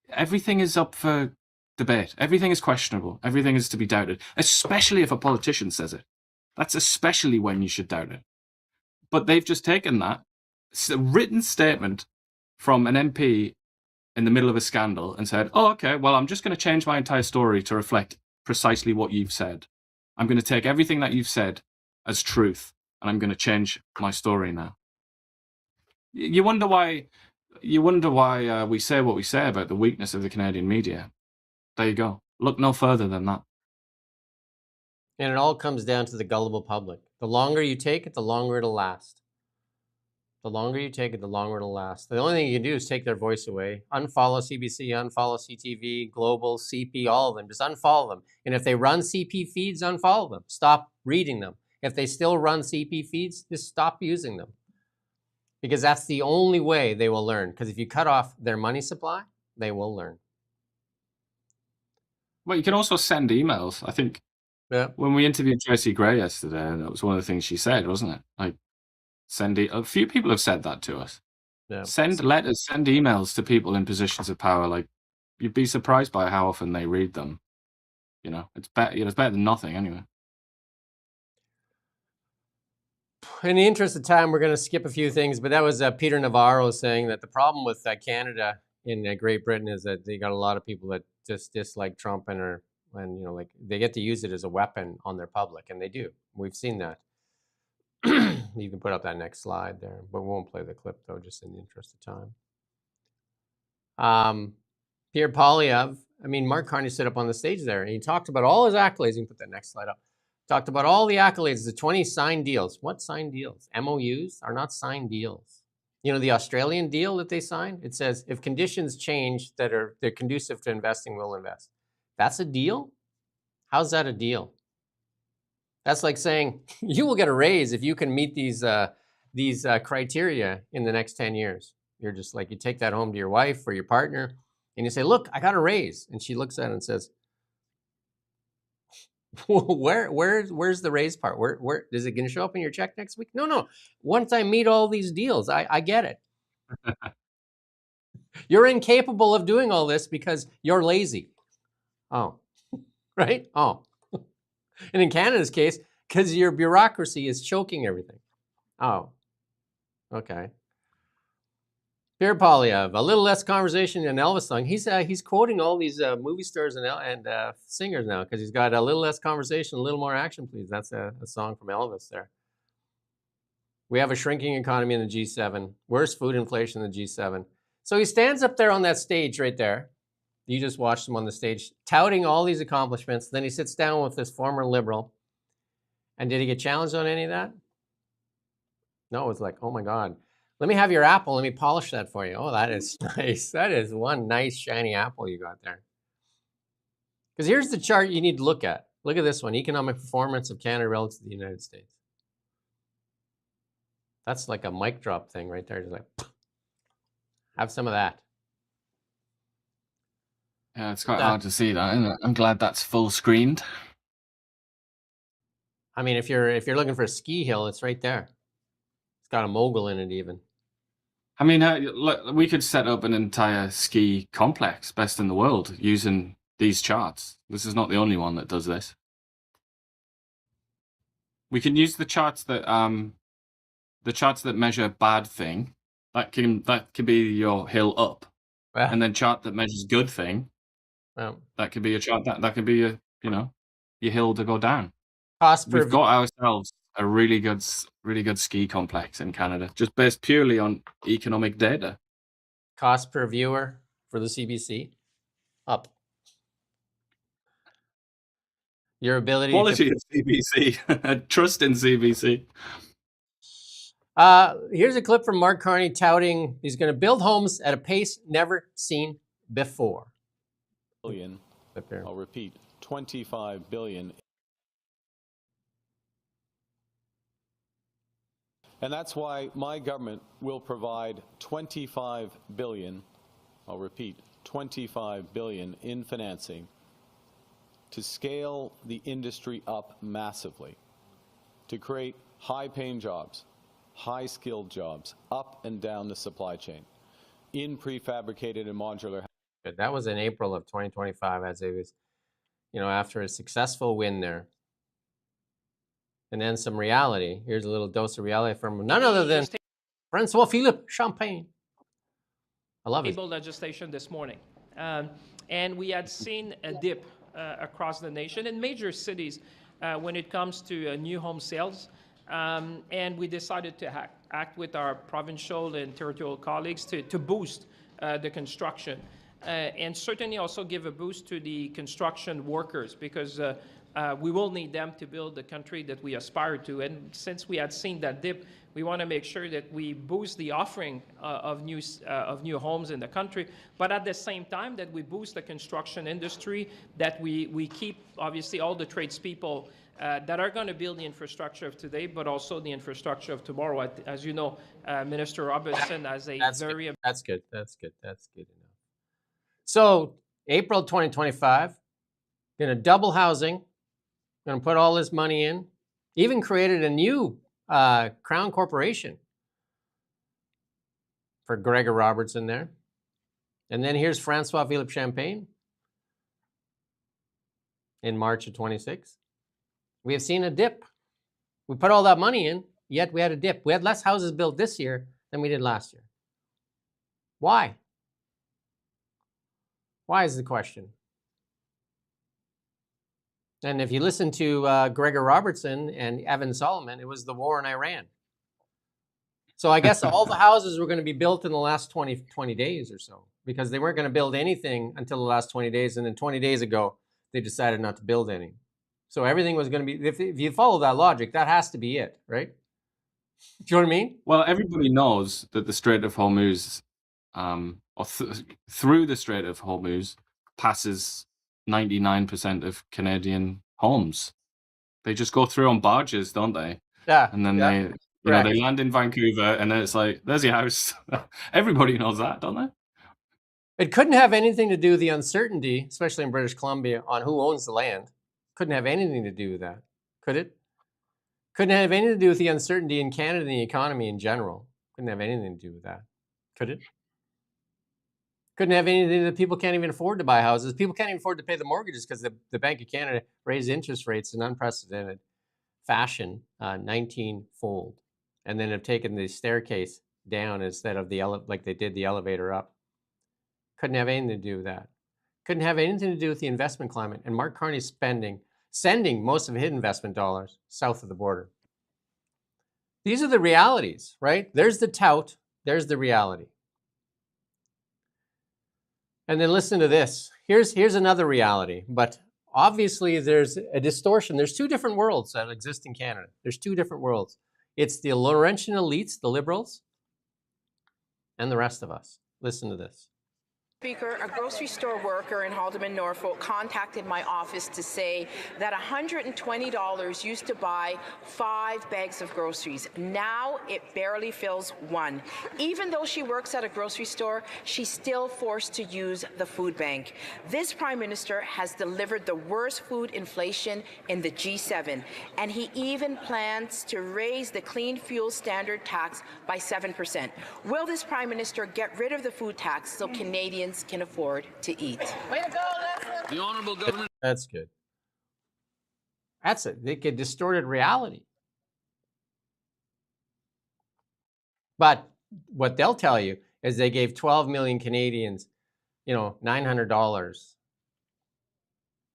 Everything is up for debate. Everything is questionable. Everything is to be doubted, especially if a politician says it. That's especially when you should doubt it. But they've just taken that written statement from an MP in the middle of a scandal and said, oh, okay, well, I'm just going to change my entire story to reflect precisely what you've said. I'm going to take everything that you've said as truth, and I'm going to change my story now. You wonder why we say what we say about the weakness of the Canadian media. There you go. Look no further than that. And it all comes down to the gullible public. The longer you take it, the longer it'll last. The longer you take it, the longer it'll last. The only thing you can do is take their voice away. Unfollow CBC, unfollow CTV, Global, CP, all of them. Just unfollow them. And if they run CP feeds, unfollow them. Stop reading them. If they still run CP feeds, just stop using them. Because that's the only way they will learn. Because if you cut off their money supply, they will learn. Well, you can also send emails. I think when we interviewed Tracy Gray yesterday, that was one of the things she said, wasn't it? Like, a few people have said that to us. Yeah. Send letters, send emails to people in positions of power. Like, you'd be surprised by how often they read them. It's better. It's better than nothing, anyway. In the interest of time, we're going to skip a few things, but that was Peter Navarro saying that the problem with Canada in Great Britain is that they got a lot of people that just dislike Trump and like they get to use it as a weapon on their public, and they do. We've seen that. You can put up that next slide there, but we won't play the clip though, just in the interest of time. Pierre Poilievre, I mean, Mark Carney stood up on the stage there and he talked about all his accolades. You can put that next slide up. Talked about all the accolades, the 20 signed deals. What signed deals? MOUs are not signed deals. You know, the Australian deal that they signed, it says if conditions change they're conducive to investing, we'll invest. That's a deal? How's that a deal? That's like saying you will get a raise if you can meet these criteria in the next 10 years. You're just like, you take that home to your wife or your partner and you say, look, I got a raise. And she looks at it and says, where's the raise part? Where is it going to show up in your check next week? No. Once I meet all these deals, I get it. You're incapable of doing all this because you're lazy. Oh, right? Oh. And in Canada's case, because your bureaucracy is choking everything. Oh, okay. Pierre Poilievre, a little less conversation in Elvis song. He's quoting all these movie stars and singers now because he's got a little less conversation, a little more action, please. That's a song from Elvis there. We have a shrinking economy in the G7, worse food inflation in the G7. So he stands up there on that stage right there. You just watched him on the stage touting all these accomplishments. Then he sits down with this former Liberal. And did he get challenged on any of that? No, it's like, oh my God. Let me have your apple. Let me polish that for you. Oh, that is nice. That is one nice shiny apple you got there. Because here's the chart you need to look at. Look at this one, economic performance of Canada relative to the United States. That's like a mic drop thing right there. Just like, have some of that. Yeah, it's quite hard to see that, isn't it? I'm glad that's full screened. I mean, if you're looking for a ski hill, it's right there. It's got a mogul in it even. I mean, look, we could set up an entire ski complex, best in the world, using these charts. This is not the only one that does this. We can use the charts that measure bad thing. That can be your hill up, and then chart that measures good thing. That could be a chart that could be your hill to go down. We've got ourselves a really good ski complex in Canada, just based purely on economic data. Cost per viewer for the CBC, up. Your ability Quality of CBC, trust in CBC. Here's a clip from Mark Carney touting he's going to build homes at a pace never seen before. Billion. I'll repeat, 25 billion. And that's why my government will provide 25 billion, I'll repeat, 25 billion in financing to scale the industry up massively, to create high-paying jobs, high-skilled jobs, up and down the supply chain, in prefabricated and modular. That was in April of 2025 as it was, after a successful win there. And then some reality. Here's a little dose of reality from none other than François-Philippe Champagne. I love it. Legislation this morning. And we had seen a dip across the nation in major cities when it comes to new home sales. And we decided to act with our provincial and territorial colleagues to boost the construction. And certainly also give a boost to the construction workers because we will need them to build the country that we aspire to. And since we had seen that dip, we want to make sure that we boost the offering of new homes in the country, but at the same time that we boost the construction industry, that we keep, obviously, all the tradespeople that are going to build the infrastructure of today, but also the infrastructure of tomorrow. As you know, Minister Robertson has a That's good enough. So, April 2025, going to double housing, going to put all this money in, even created a new Crown Corporation for Gregor Robertson there. And then here's François-Philippe Champagne in March of 26. We have seen a dip. We put all that money in, yet we had a dip. We had less houses built this year than we did last year. Why? Why is the question? And if you listen to Gregor Robertson and Evan Solomon, it was the war in Iran. So I guess all the houses were going to be built in the last 20 days or so, because they weren't going to build anything until the last 20 days. And then 20 days ago, they decided not to build any. So everything was going to be, if you follow that logic, that has to be it, right? Do you know what I mean? Well, everybody knows that the Strait of Hormuz, through the Strait of Hormuz, passes 99% of Canadian homes. They just go through on barges, don't they? Yeah. And then they land in Vancouver, and then it's like, there's your house. Everybody knows that, don't they? It couldn't have anything to do with the uncertainty, especially in British Columbia, on who owns the land. Couldn't have anything to do with that, could it? Couldn't have anything to do with the uncertainty in Canada and the economy in general. Couldn't have anything to do with that, could it? Couldn't have anything that people can't even afford to buy houses. People can't even afford to pay the mortgages because the Bank of Canada raised interest rates in unprecedented fashion, 19-fold, and then have taken the staircase down instead of like they did the elevator up. Couldn't have anything to do with that. Couldn't have anything to do with the investment climate. And Mark Carney's sending most of his investment dollars south of the border. These are the realities, right? There's the tout, there's the reality. And then listen to this. Here's another reality, but obviously there's a distortion. There's two different worlds that exist in Canada. There's two different worlds. It's the Laurentian elites, the Liberals, and the rest of us. Listen to this. Speaker, a grocery store worker in Haldeman, Norfolk contacted my office to say that $120 used to buy 5 bags of groceries. Now it barely fills 1. Even though she works at a grocery store, she's still forced to use the food bank. This Prime Minister has delivered the worst food inflation in the G7, and he even plans to raise the clean fuel standard tax by 7%. Will this Prime Minister get rid of the food tax so Canadians can afford to eat? Way to go, Leslie. The honorable government. That's good. That's it. They get distorted reality. But what they'll tell you is they gave 12 million Canadians, $900.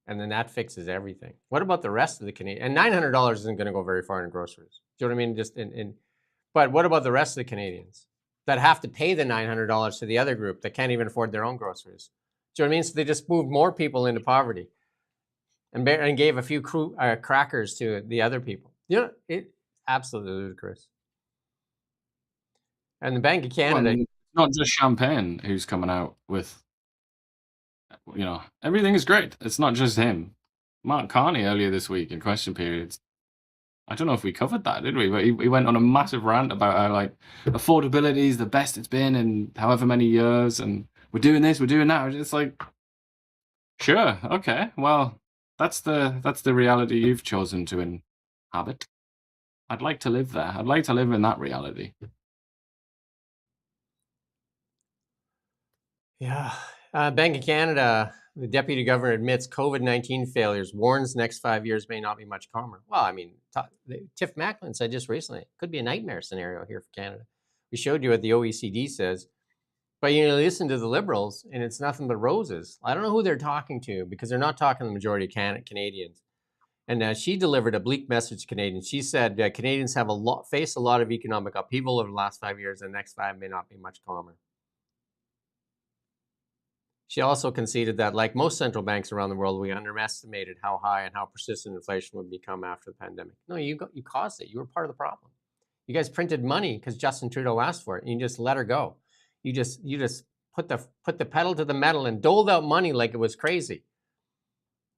And then that fixes everything. What about the rest of the Canadians? And $900 isn't going to go very far in groceries. Do you know what I mean? But what about the rest of the Canadians that have to pay the $900 to the other group that can't even afford their own groceries? Do you know what I mean? So they just moved more people into poverty and gave a few crackers to the other people. It's absolutely ludicrous. And the Bank of Canada... Well, not just Champagne who's coming out with, everything is great. It's not just him. Mark Carney earlier this week in question periods, I don't know if we covered that, did we? But he went on a massive rant about how affordability is the best it's been in however many years, and we're doing this, we're doing that. It's like, sure, okay, well, that's the reality you've chosen to inhabit. I'd like to live there. I'd like to live in that reality. Yeah, Bank of Canada. The Deputy Governor admits COVID-19 failures, warns next 5 years may not be much calmer. Well, I mean, Tiff Macklin said just recently, it could be a nightmare scenario here for Canada. We showed you what the OECD says, but listen to the Liberals, and it's nothing but roses. I don't know who they're talking to, because they're not talking to the majority of Canadians. And she delivered a bleak message to Canadians. She said that Canadians have faced a lot of economic upheaval over the last 5 years, and the next 5 may not be much calmer. She also conceded that, like most central banks around the world, we underestimated how high and how persistent inflation would become after the pandemic. No, you caused it. You were part of the problem. You guys printed money because Justin Trudeau asked for it, and you just let her go. You just put the pedal to the metal and doled out money like it was crazy,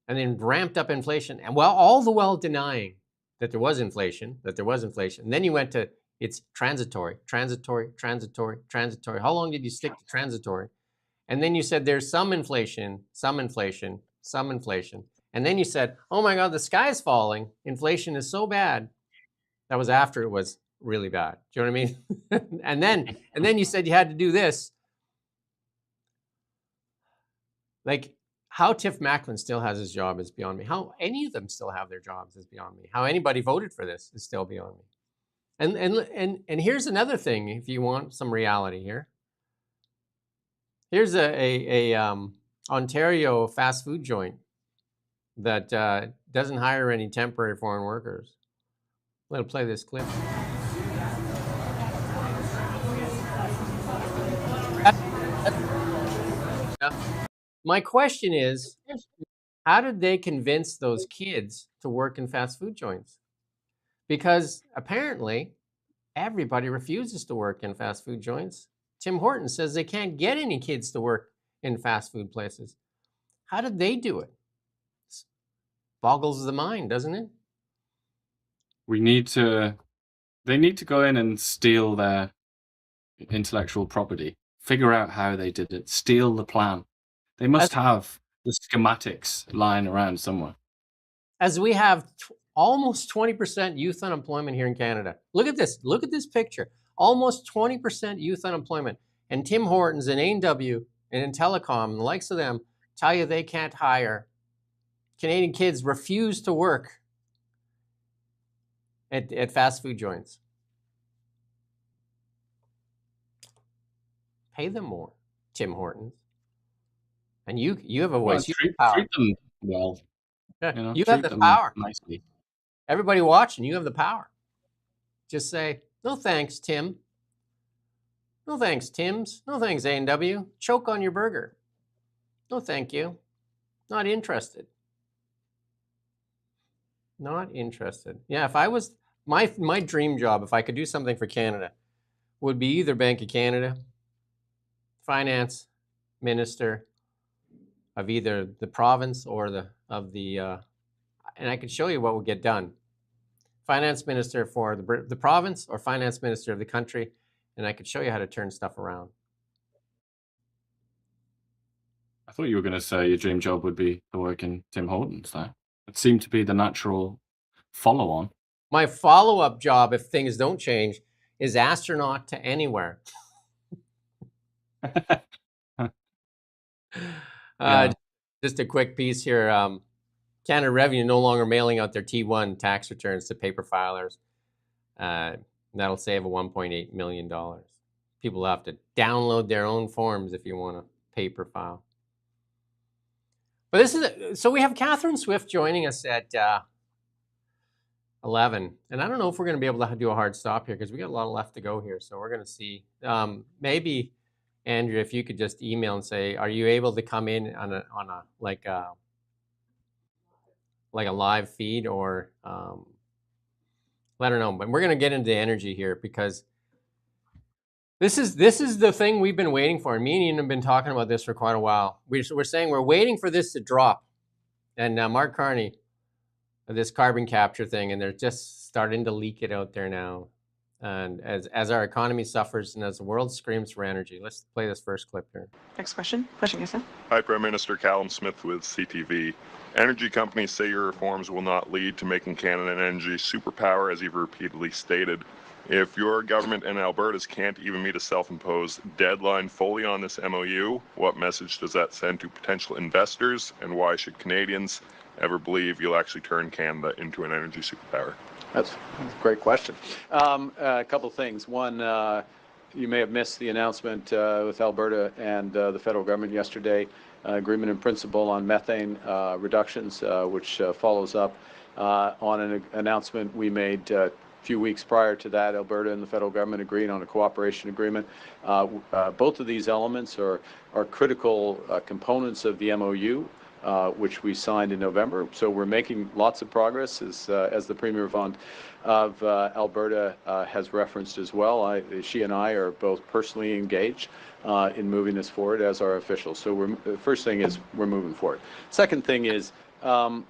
and then ramped up inflation, and all the while denying that there was inflation. And then you went to it's transitory. How long did you stick to transitory? And then you said there's some inflation. And then you said, oh my God, the sky's falling. Inflation is so bad. That was after it was really bad. Do you know what I mean? and then you said you had to do this. Like, how Tiff Macklin still has his job is beyond me. How any of them still have their jobs is beyond me. How anybody voted for this is still beyond me. And here's another thing, if you want some reality here. Here's a Ontario fast food joint that doesn't hire any temporary foreign workers. I'm going to play this clip. My question is, how did they convince those kids to work in fast food joints? Because apparently everybody refuses to work in fast food joints. Tim Hortons says they can't get any kids to work in fast food places. How did they do it? Boggles the mind, doesn't it? They need to go in and steal their intellectual property, figure out how they did it, steal the plan. They must have the schematics lying around somewhere. As we have almost 20% youth unemployment here in Canada. Look at this. Look at this picture. Almost 20% youth unemployment. And Tim Hortons and A&W and in telecom and the likes of them tell you they can't hire. Canadian kids refuse to work at fast food joints. Pay them more, Tim Hortons. And you have a voice. Well, you have power. treat them well. Yeah, You know, you have treat the them power. nicely. Everybody watching, you have the power. Just say, no thanks, Tim. No thanks, Tim's. No thanks, A&W. Choke on your burger. No thank you. Not interested. Not interested. Yeah, if I was, my dream job, if I could do something for Canada, would be either Bank of Canada, finance minister of either the province or and I could show you what would get done. Finance minister for the province or finance minister of the country, and I could show you how to turn stuff around. I thought you were going to say your dream job would be to work in Tim Hortons. Though it seemed to be the natural follow-on. My follow-up job, if things don't change, is astronaut to anywhere. Just a quick piece here. Canada Revenue no longer mailing out their T1 tax returns to paper filers. That'll save $1.8 million. People have to download their own forms if you want to paper file. But this is so we have Catherine Swift joining us at 11, and I don't know if we're going to be able to do a hard stop here because we got a lot left to go here. So we're going to see. Maybe Andrea, if you could just email and say, are you able to come in on a like a live feed or let her know. But we're going to get into energy here because this is the thing we've been waiting for. And me and Ian have been talking about this for quite a while. We're saying we're waiting for this to drop. And Mark Carney, this carbon capture thing, and they're just starting to leak it out there now. And as our economy suffers and as the world screams for energy. Let's play this first clip here. Next question. Question, yes, sir. Hi, Prime Minister Callum Smith with CTV. Energy companies say your reforms will not lead to making Canada an energy superpower, as you've repeatedly stated. If your government and Alberta's can't even meet a self-imposed deadline fully on this MOU, what message does that send to potential investors, and why should Canadians ever believe you'll actually turn Canada into an energy superpower? That's a great question. A couple things. One, you may have missed the announcement with Alberta and the federal government yesterday, agreement in principle on methane reductions, which follows up on an announcement we made a few weeks prior to that. Alberta and the federal government agreed on a cooperation agreement. Both of these elements are critical components of the MOU. Which we signed in November. So we're making lots of progress, as the Premier of Alberta has referenced as well. She and I are both personally engaged in moving this forward as our officials. So the first thing is we're moving forward. Second thing is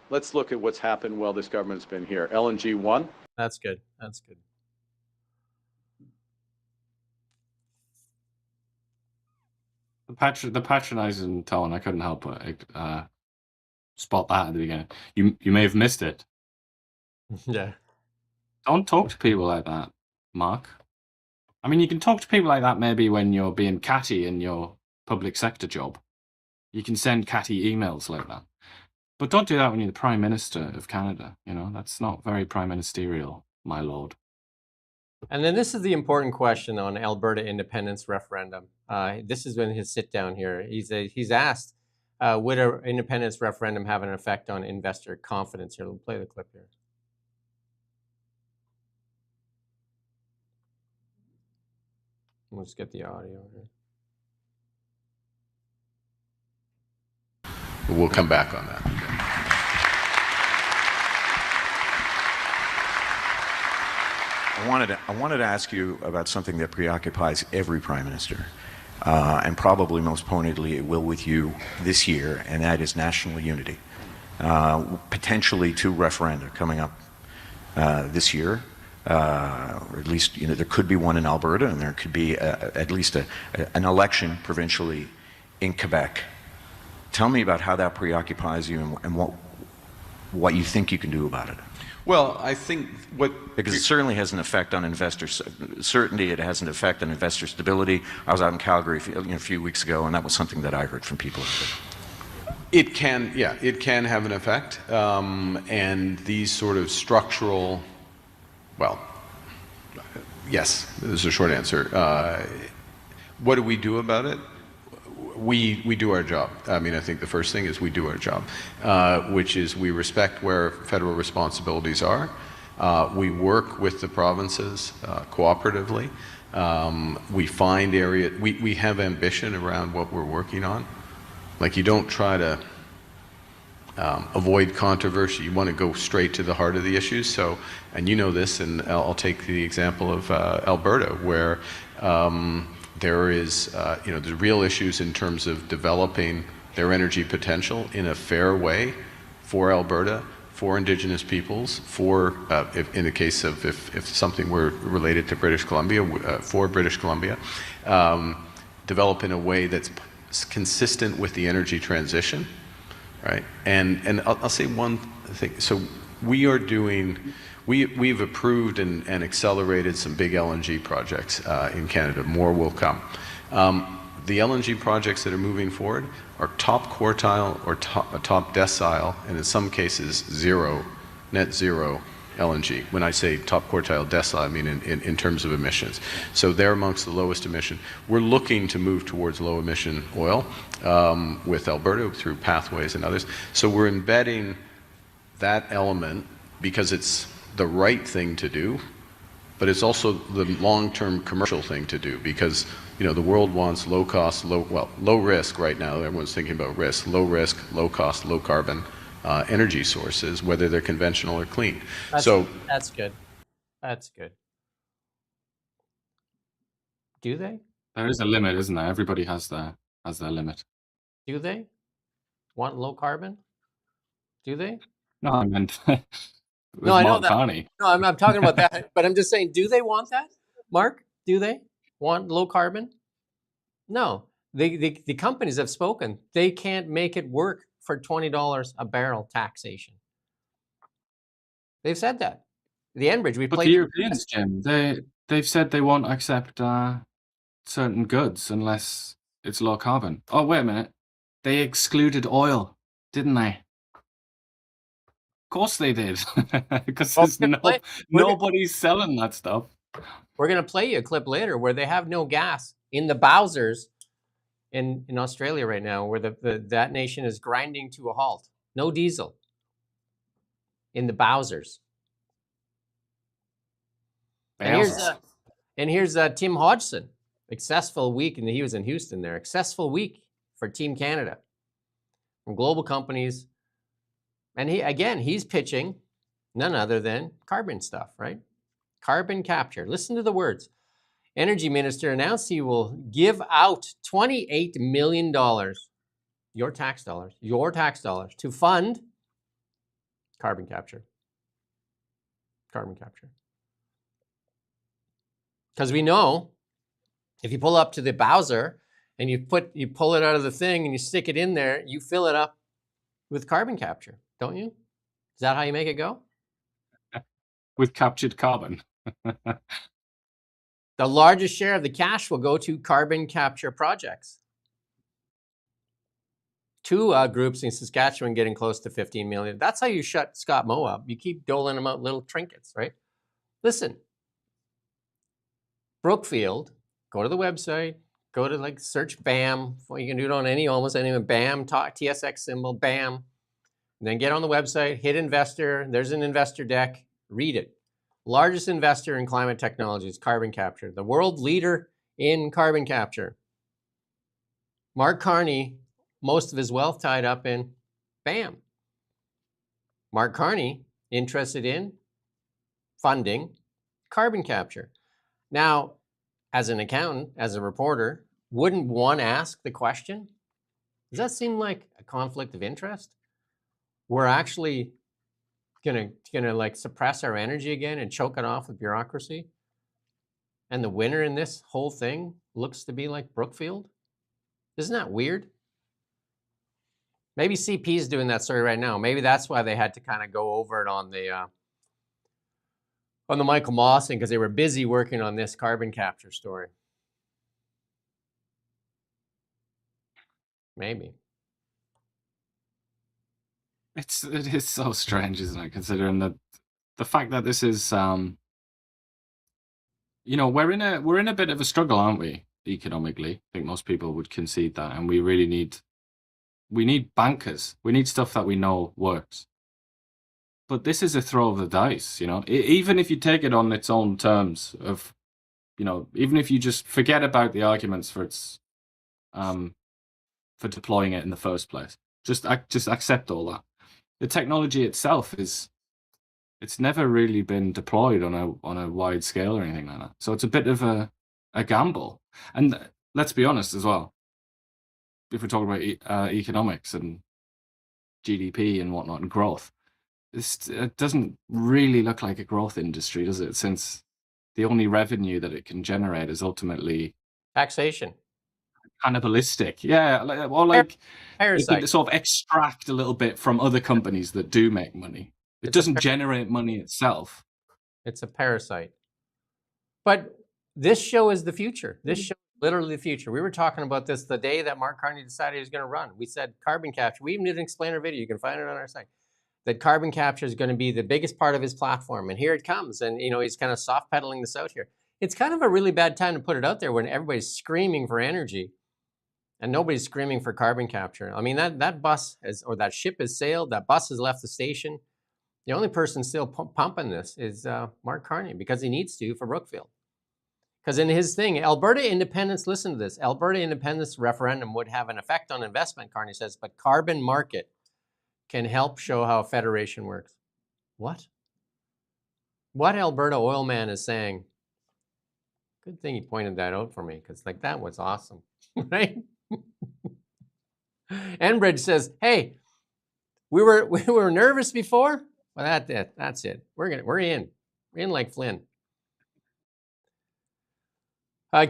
let's look at what's happened while this government's been here. LNG 1. That's good. That's good. The patronizing tone, I couldn't help but spot that at the beginning. You may have missed it. Yeah. Don't talk to people like that, Mark. I mean, you can talk to people like that maybe when you're being catty in your public sector job. You can send catty emails like that. But don't do that when you're the Prime Minister of Canada. You know, that's not very prime ministerial, my lord. And then this is the important question on Alberta independence referendum. This is when his sit down here. He's asked, Would an independence referendum have an effect on investor confidence? Here, we'll play the clip here. We'll just get the audio here. We'll come back on that. I wanted to ask you about something that preoccupies every prime minister, and probably most pointedly it will with you this year, and that is national unity. Potentially 2 referenda coming up this year, or at least there could be one in Alberta, and there could be at least an election provincially in Quebec. Tell me about how that preoccupies you and what you think you can do about it. Well, I think because it certainly has an effect on investors. Certainly, it has an effect on investor stability. I was out in Calgary a few weeks ago, and that was something that I heard from people. It can have an effect, and these sort of structural. Well, yes, this is a short answer. What do we do about it? We do our job. I mean, I think the first thing is we do our job, which is we respect where federal responsibilities are. We work with the provinces cooperatively. We find areas, we have ambition around what we're working on. Like, you don't try to avoid controversy. You want to go straight to the heart of the issues. So, and you know this, and I'll take the example of Alberta, where there is, the real issues in terms of developing their energy potential in a fair way for Alberta, for Indigenous peoples, for, in the case of if something were related to British Columbia, for British Columbia, develop in a way that's consistent with the energy transition, right? And I'll say one thing. So we are doing. We've approved and accelerated some big LNG projects in Canada. More will come. The LNG projects that are moving forward are top quartile or top decile, and in some cases net zero LNG. When I say top quartile decile, I mean in terms of emissions. So they're amongst the lowest emission. We're looking to move towards low emission oil with Alberta through pathways and others. So we're embedding that element because it's the right thing to do, but it's also the long-term commercial thing to do, because the world wants low cost, low risk right now. Everyone's thinking about risk, low cost, low carbon energy sources, whether they're conventional or clean. That's good. That's good. Do they? There is a limit, isn't there? Everybody has their limit. Do they want low carbon? Do they? No, I meant. No, I know that. Carney. No, I'm talking about that. But I'm just saying, do they want that? Mark, do they want low carbon? No. The companies have spoken. They can't make it work for $20 a barrel taxation. They've said that. The Enbridge, But the Europeans, Jim, they've said they won't accept certain goods unless it's low carbon. Oh, wait a minute. They excluded oil, didn't they? Of course they did, because nobody's selling that stuff. We're going to play you a clip later where they have no gas in the Bowsers in Australia right now, where that nation is grinding to a halt. No diesel in the Bowsers. And here's Tim Hodgson. Successful week, and he was in Houston there. Successful week for Team Canada from global companies. And he's pitching none other than carbon stuff, right? Carbon capture. Listen to the words. Energy Minister announced he will give out $28 million, your tax dollars, to fund carbon capture. Carbon capture. Because we know if you pull up to the Bowser and you pull it out of the thing and you stick it in there, you fill it up with carbon capture, don't you? Is that how you make it go? With captured carbon. The largest share of the cash will go to carbon capture projects. 2 groups in Saskatchewan getting close to 15 million. That's how you shut Scott Moe up. You keep doling them out little trinkets, right? Listen, Brookfield, go to the website, Go to like search BAM. Well, you can do it on almost any BAM, TSX symbol, BAM. And then get on the website, hit investor. There's an investor deck. Read it. Largest investor in climate technologies, carbon capture. The world leader in carbon capture. Mark Carney, most of his wealth tied up in BAM. Mark Carney, interested in funding carbon capture. Now, as an accountant, as a reporter, wouldn't one ask the question, does that seem like a conflict of interest? We're actually gonna like suppress our energy again and choke it off with bureaucracy? And the winner in this whole thing looks to be like Brookfield? Isn't that weird? Maybe CP is doing that story right now. Maybe that's why they had to kind of go over it on the Michael Moss thing, because they were busy working on this carbon capture story. Maybe. It is so strange, isn't it? Considering that the fact that this is, you know, we're in a bit of a struggle, aren't we? Economically, I think most people would concede that, and we really need bankers. We need stuff that we know works. But this is a throw of the dice, you know. Even if you take it on its own terms of, you know, even if you just forget about the arguments for its, for deploying it in the first place, just accept all that. The technology itself it's never really been deployed on a wide scale or anything like that. So it's a bit of a gamble. And let's be honest as well. If we're talking about economics and GDP and whatnot and growth, it doesn't really look like a growth industry, does it? Since the only revenue that it can generate is ultimately taxation. Cannibalistic, yeah, or like parasite. It sort of extract a little bit from other companies that do make money. It doesn't generate money itself. It's a parasite. But this show is the future. This show is literally the future. We were talking about this the day that Mark Carney decided he was going to run. We said carbon capture. We even did an explainer video. You can find it on our site. That carbon capture is going to be the biggest part of his platform. And here it comes. And, you know, he's kind of soft pedaling this out here. It's kind of a really bad time to put it out there when everybody's screaming for energy and nobody's screaming for carbon capture. I mean, that bus or that ship has sailed. That bus has left the station. The only person still pumping this is Mark Carney, because he needs to for Brookfield. Because in his thing, Alberta independence, listen to this, Alberta independence referendum would have an effect on investment, Carney says, but carbon market can help show how federation works. What? What Alberta oil man is saying? Good thing he pointed that out for me, because like that was awesome, right? Enbridge says, hey, we were nervous before. Well, that's it. We're in like Flynn.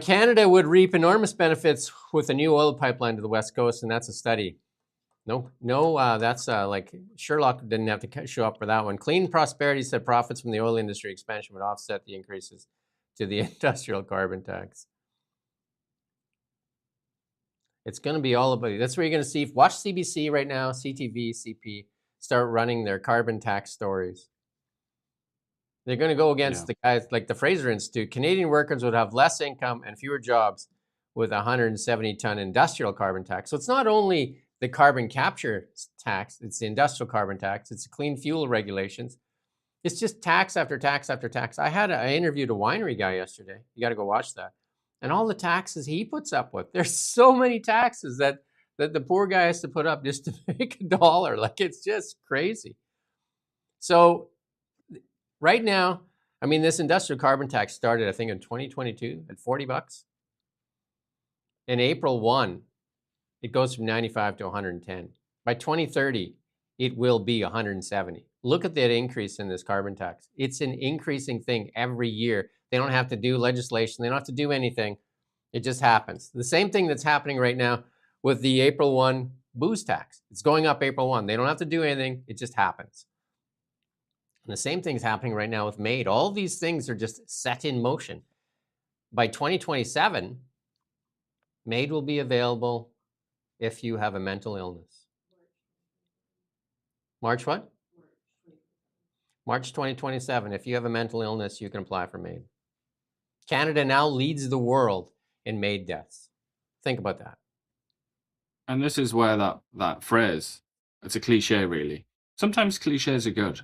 Canada would reap enormous benefits with a new oil pipeline to the West Coast, and that's a study. No, that's like Sherlock didn't have to show up for that one. Clean Prosperity said profits from the oil industry expansion would offset the increases to the industrial carbon tax. It's going to be all about it. That's where you're going to see. Watch CBC right now, CTV, CP, start running their carbon tax stories. They're going to go against the guys like the Fraser Institute. Canadian workers would have less income and fewer jobs with a 170-ton industrial carbon tax. So it's not only the carbon capture tax, it's the industrial carbon tax, it's the clean fuel regulations. It's just tax after tax after tax. I interviewed a winery guy yesterday. You got to go watch that. And all the taxes he puts up with. There's so many taxes that the poor guy has to put up just to make $1. Like, it's just crazy. So right now, I mean, this industrial carbon tax started, I think, in 2022 at $40. In April 1, it goes from 95 to 110. By 2030, it will be 170. Look at that increase in this carbon tax. It's an increasing thing every year. They don't have to do legislation. They don't have to do anything. It just happens. The same thing that's happening right now with the April 1 booze tax. It's going up April 1. They don't have to do anything. It just happens. And the same thing is happening right now with MAID. All these things are just set in motion. By 2027, MAID will be available if you have a mental illness. March what? March 2027. If you have a mental illness, you can apply for MAID. Canada now leads the world in MAID deaths. Think about that. And this is where that phrase, it's a cliche, really. Sometimes cliches are good,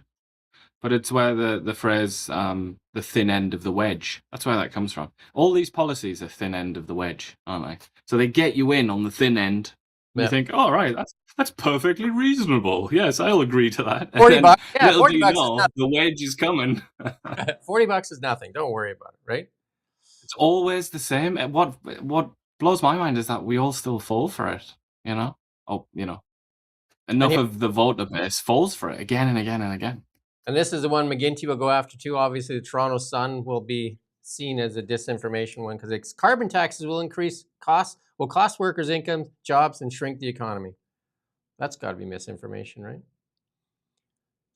but it's where the phrase, the thin end of the wedge, that's where that comes from. All these policies are thin end of the wedge, aren't they? So they get you in on the thin end. And you think, oh, right, that's perfectly reasonable. Yes, I'll agree to that. And 40 bucks. Yeah, little 40 do you bucks is know, nothing. the wedge is coming. 40 bucks is nothing. Don't worry about it, right? It's always the same. And what blows my mind is that we all still fall for it, you know? Oh, you know, enough of the voter base falls for it again and again and again. And this is the one McGuinty will go after too. Obviously, the Toronto Sun will be seen as a disinformation one because carbon taxes will increase costs, will cost workers' incomes, jobs, and shrink the economy. That's got to be misinformation, right?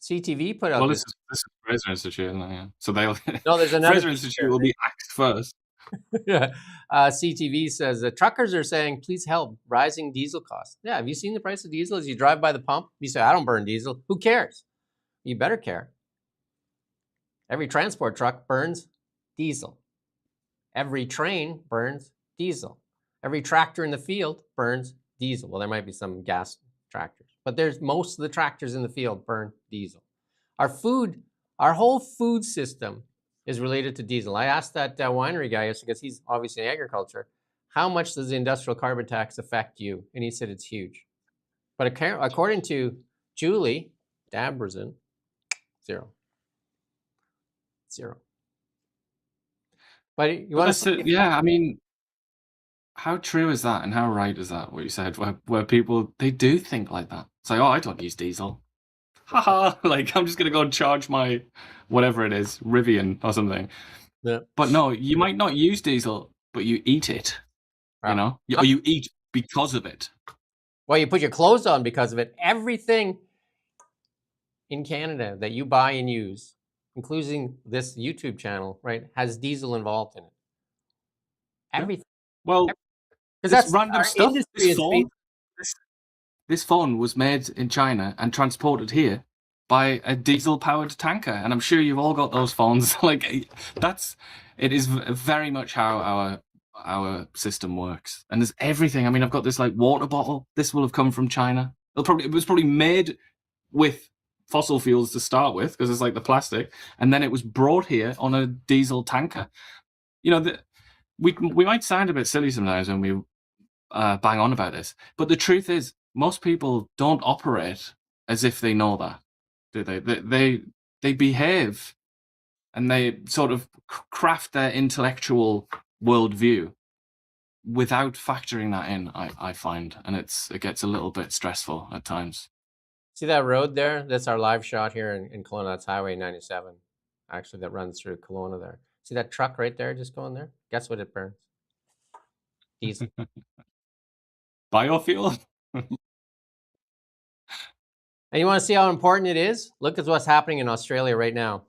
CTV put out Well, this is Fraser Institute, isn't it? Yeah. So they'll No, there's another Fraser Institute will be axed first. Yeah. CTV says truckers are saying, please help, rising diesel costs. Yeah, have you seen the price of diesel as you drive by the pump? You say, I don't burn diesel. Who cares? You better care. Every transport truck burns diesel. Every train burns diesel. Every tractor in the field burns diesel. Well, there might be some gas tractors, but there's most of the tractors in the field burn diesel. Our whole food system is related to diesel. I asked that winery guy yesterday, because he's obviously in agriculture, how much does the industrial carbon tax affect you? And he said it's huge. But according to Julie Dabrazin, zero. But you want to yeah, I mean, how true is that and how right is that, what you said, where people, they do think like that. It's like, oh, I don't use diesel. Haha, like, I'm just going to go and charge my, whatever it is, Rivian or something. Yeah. But no, you might not use diesel, but you eat it, you know? Or you eat because of it. Well, you put your clothes on because of it. Everything in Canada that you buy and use, including this YouTube channel, right, has diesel involved in it. Everything. Well, because this that's random our stuff. industry This phone was made in China and transported here by a diesel-powered tanker, and I'm sure you've all got those phones. Like, it is very much how our system works. And there's everything. I mean, I've got this like water bottle. This will have come from China. It was probably made with fossil fuels to start with, because it's like the plastic, and then it was brought here on a diesel tanker. You know, we might sound a bit silly sometimes when we bang on about this, but the truth is, most people don't operate as if they know that, do they? They behave, and they sort of craft their intellectual worldview without factoring that in. I find, and it gets a little bit stressful at times. See that road there? That's our live shot here in Kelowna. That's Highway 97, actually, that runs through Kelowna there. See that truck right there just going there? Guess what it burns? Diesel. Biofuel? And you want to see how important it is? Look at what's happening in Australia right now.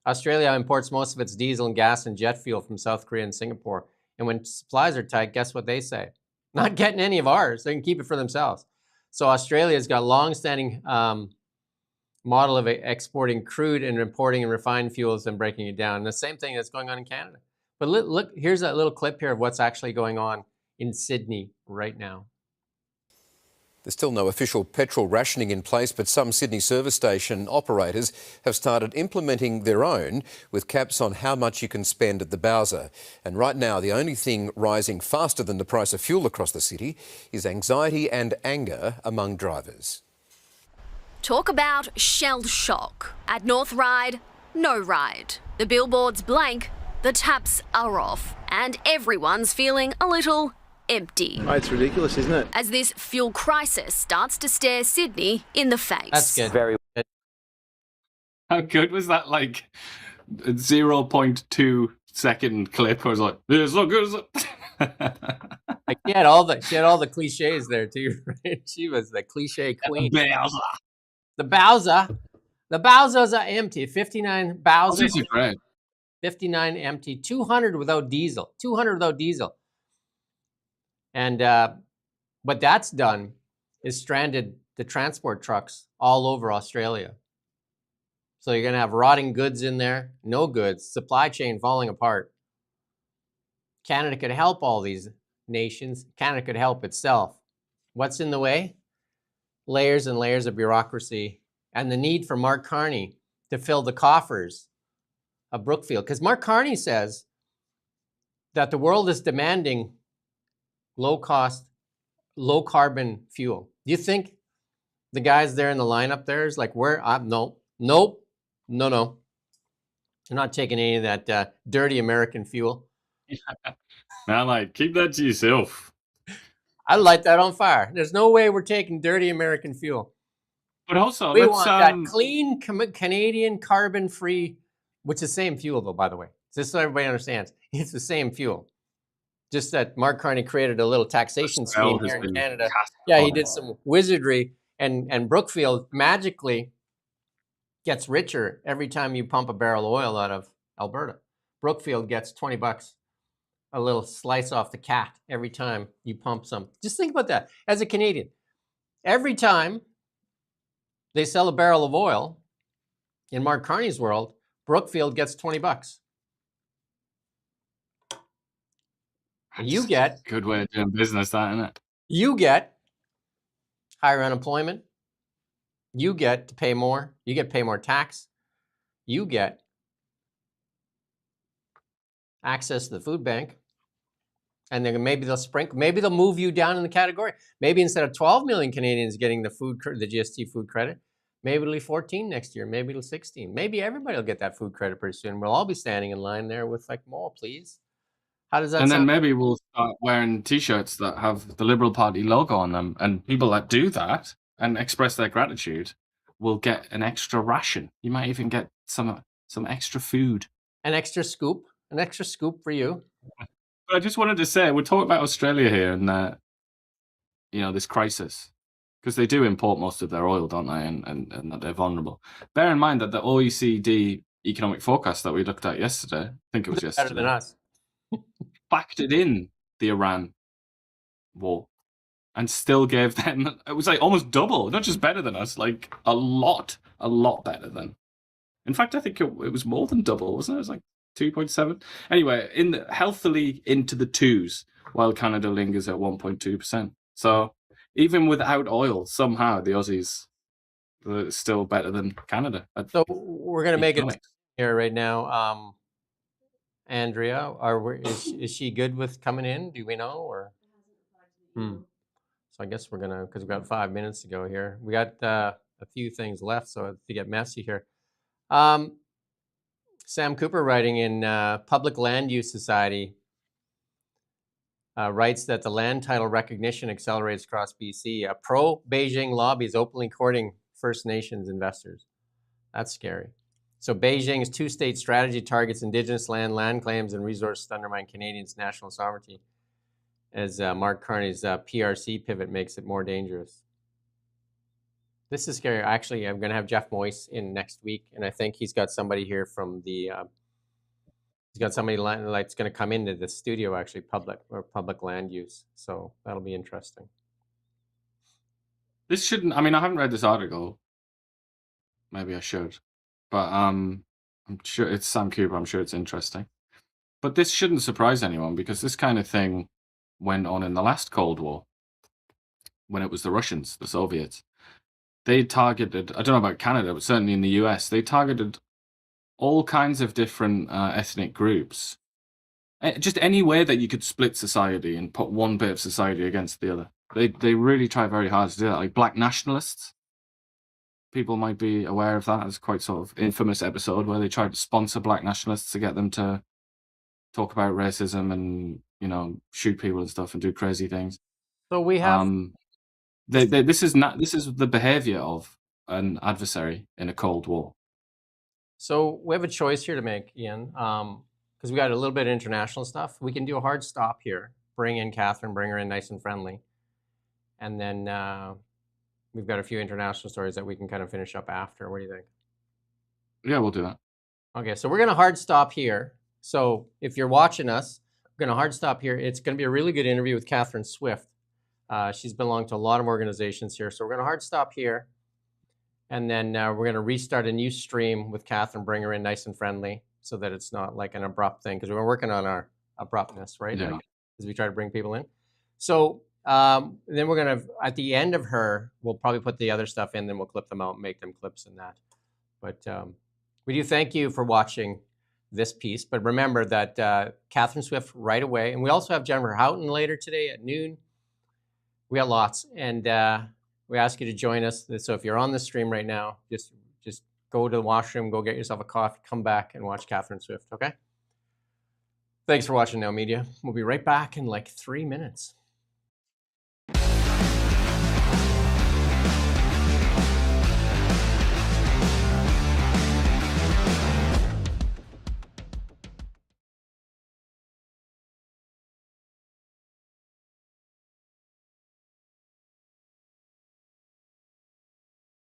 Australia imports most of its diesel and gas and jet fuel from South Korea and Singapore. And when supplies are tight, guess what they say? Not getting any of ours. They can keep it for themselves. So Australia's got a long-standing model of exporting crude and importing and refined fuels and breaking it down. And the same thing that's going on in Canada. But look, here's that little clip here of what's actually going on in Sydney right now. There's still no official petrol rationing in place, but some Sydney service station operators have started implementing their own, with caps on how much you can spend at the Bowser. And right now, the only thing rising faster than the price of fuel across the city is anxiety and anger among drivers. Talk about shell shock. At North Ryde, no ride. The billboard's blank, the taps are off, and everyone's feeling a little empty. Oh, it's ridiculous, isn't it? As this fuel crisis starts to stare Sydney in the face. That's good. Very good. How good was that, like, 0.2 second clip where it was like, it's so good, Like, she had all the cliches there too, right? She was the cliche queen. The Bowsers are empty. 59 Bowsers. 59 empty. 200 without diesel. 200 without diesel. And what that's done is stranded the transport trucks all over Australia. So you're going to have rotting goods in there, no goods, supply chain falling apart. Canada could help all these nations. Canada could help itself. What's in the way? Layers and layers of bureaucracy and the need for Mark Carney to fill the coffers of Brookfield. Because Mark Carney says that the world is demanding low-cost, low-carbon fuel. Do you think the guys there in the lineup there is like, no. You're not taking any of that dirty American fuel. Man, like, keep that to yourself. I'd light that on fire. There's no way we're taking dirty American fuel. But also, we want that clean Canadian carbon-free, which is the same fuel, though, by the way. Just so everybody understands, it's the same fuel. Just that Mark Carney created a little taxation scheme here in Canada. Yeah, he did some wizardry, and Brookfield magically gets richer every time you pump a barrel of oil out of Alberta. Brookfield gets $20, a little slice off the cat every time you pump some. Just think about that. As a Canadian, every time they sell a barrel of oil, in Mark Carney's world, Brookfield gets $20. And you get... Good way of doing business, that, isn't it? You get higher unemployment. You get to pay more. You get to pay more tax. You get access to the food bank. And then maybe they'll move you down in the category. Maybe instead of 12 million Canadians getting the GST food credit, maybe it'll be 14 next year. Maybe it'll 16. Maybe everybody will get that food credit pretty soon. We'll all be standing in line there with like, more, please. How does that sound? And then maybe we'll start wearing T-shirts that have the Liberal Party logo on them, and people that do that and express their gratitude will get an extra ration. You might even get some extra food. An extra scoop for you. But I just wanted to say, we're talking about Australia here and this crisis, because they do import most of their oil, don't they? And that they're vulnerable. Bear in mind that the OECD economic forecast that we looked at yesterday, I think it was yesterday, better than us, factored in the Iran war and still gave them, it was like almost double, not just better than us, like a lot better than. In fact, I think it was more than double, wasn't it? It was like 2.7. Anyway, healthily into the twos, while Canada lingers at 1.2%. So even without oil, somehow the Aussies are still better than Canada. So we're going to make it here right now. Andrea, is she good with coming in? Do we know? Or So I guess we're gonna, because we've got 5 minutes to go here. We got a few things left, so to get messy here. Sam Cooper, writing in Public Land Use Society, writes that the land title recognition accelerates across BC. Pro-Beijing lobby is openly courting First Nations investors. That's scary. So Beijing's two-state strategy targets Indigenous land claims, and resources to undermine Canadians' national sovereignty, as Mark Carney's PRC pivot makes it more dangerous. This is scary. Actually, I'm going to have Jeff Moyse in next week, and I think he's got somebody here from the... he's got somebody that's going to come into the studio, actually, public land use. So that'll be interesting. This shouldn't... I mean, I haven't read this article. Maybe I should. But I'm sure it's Sam Cooper. I'm sure it's interesting. But this shouldn't surprise anyone, because this kind of thing went on in the last Cold War, when it was the Russians, the Soviets. They targeted, I don't know about Canada, but certainly in the US, they targeted all kinds of different ethnic groups. Just any way that you could split society and put one bit of society against the other. They really try very hard to do that. Like black nationalists. People might be aware of that as quite sort of infamous episode where they tried to sponsor black nationalists to get them to talk about racism and, shoot people and stuff and do crazy things. So we have... This is the behavior of an adversary in a Cold War. So we have a choice here to make, Ian, because we got a little bit of international stuff. We can do a hard stop here, bring in Catherine, bring her in nice and friendly, and then we've got a few international stories that we can kind of finish up after. What do you think? Yeah, we'll do that. Okay, so we're going to hard stop here. So if you're watching us, we're going to hard stop here. It's going to be a really good interview with Catherine Swift. She's belonged to a lot of organizations here. So we're going to hard stop here. And then we're going to restart a new stream with Catherine, bring her in nice and friendly so that it's not like an abrupt thing. Because we're working on our abruptness, right? Yeah. Like, as we try to bring people in. So then we're going to, at the end of her, we'll probably put the other stuff in, then we'll clip them out and make them clips in that. But we do thank you for watching this piece. But remember that Catherine Swift right away, and we also have Jennifer Houghton later today at noon. We got lots, and we ask you to join us. So if you're on the stream right now, just go to the washroom, go get yourself a coffee, come back and watch Catherine Swift, okay? Thanks for watching Now Media. We'll be right back in like 3 minutes.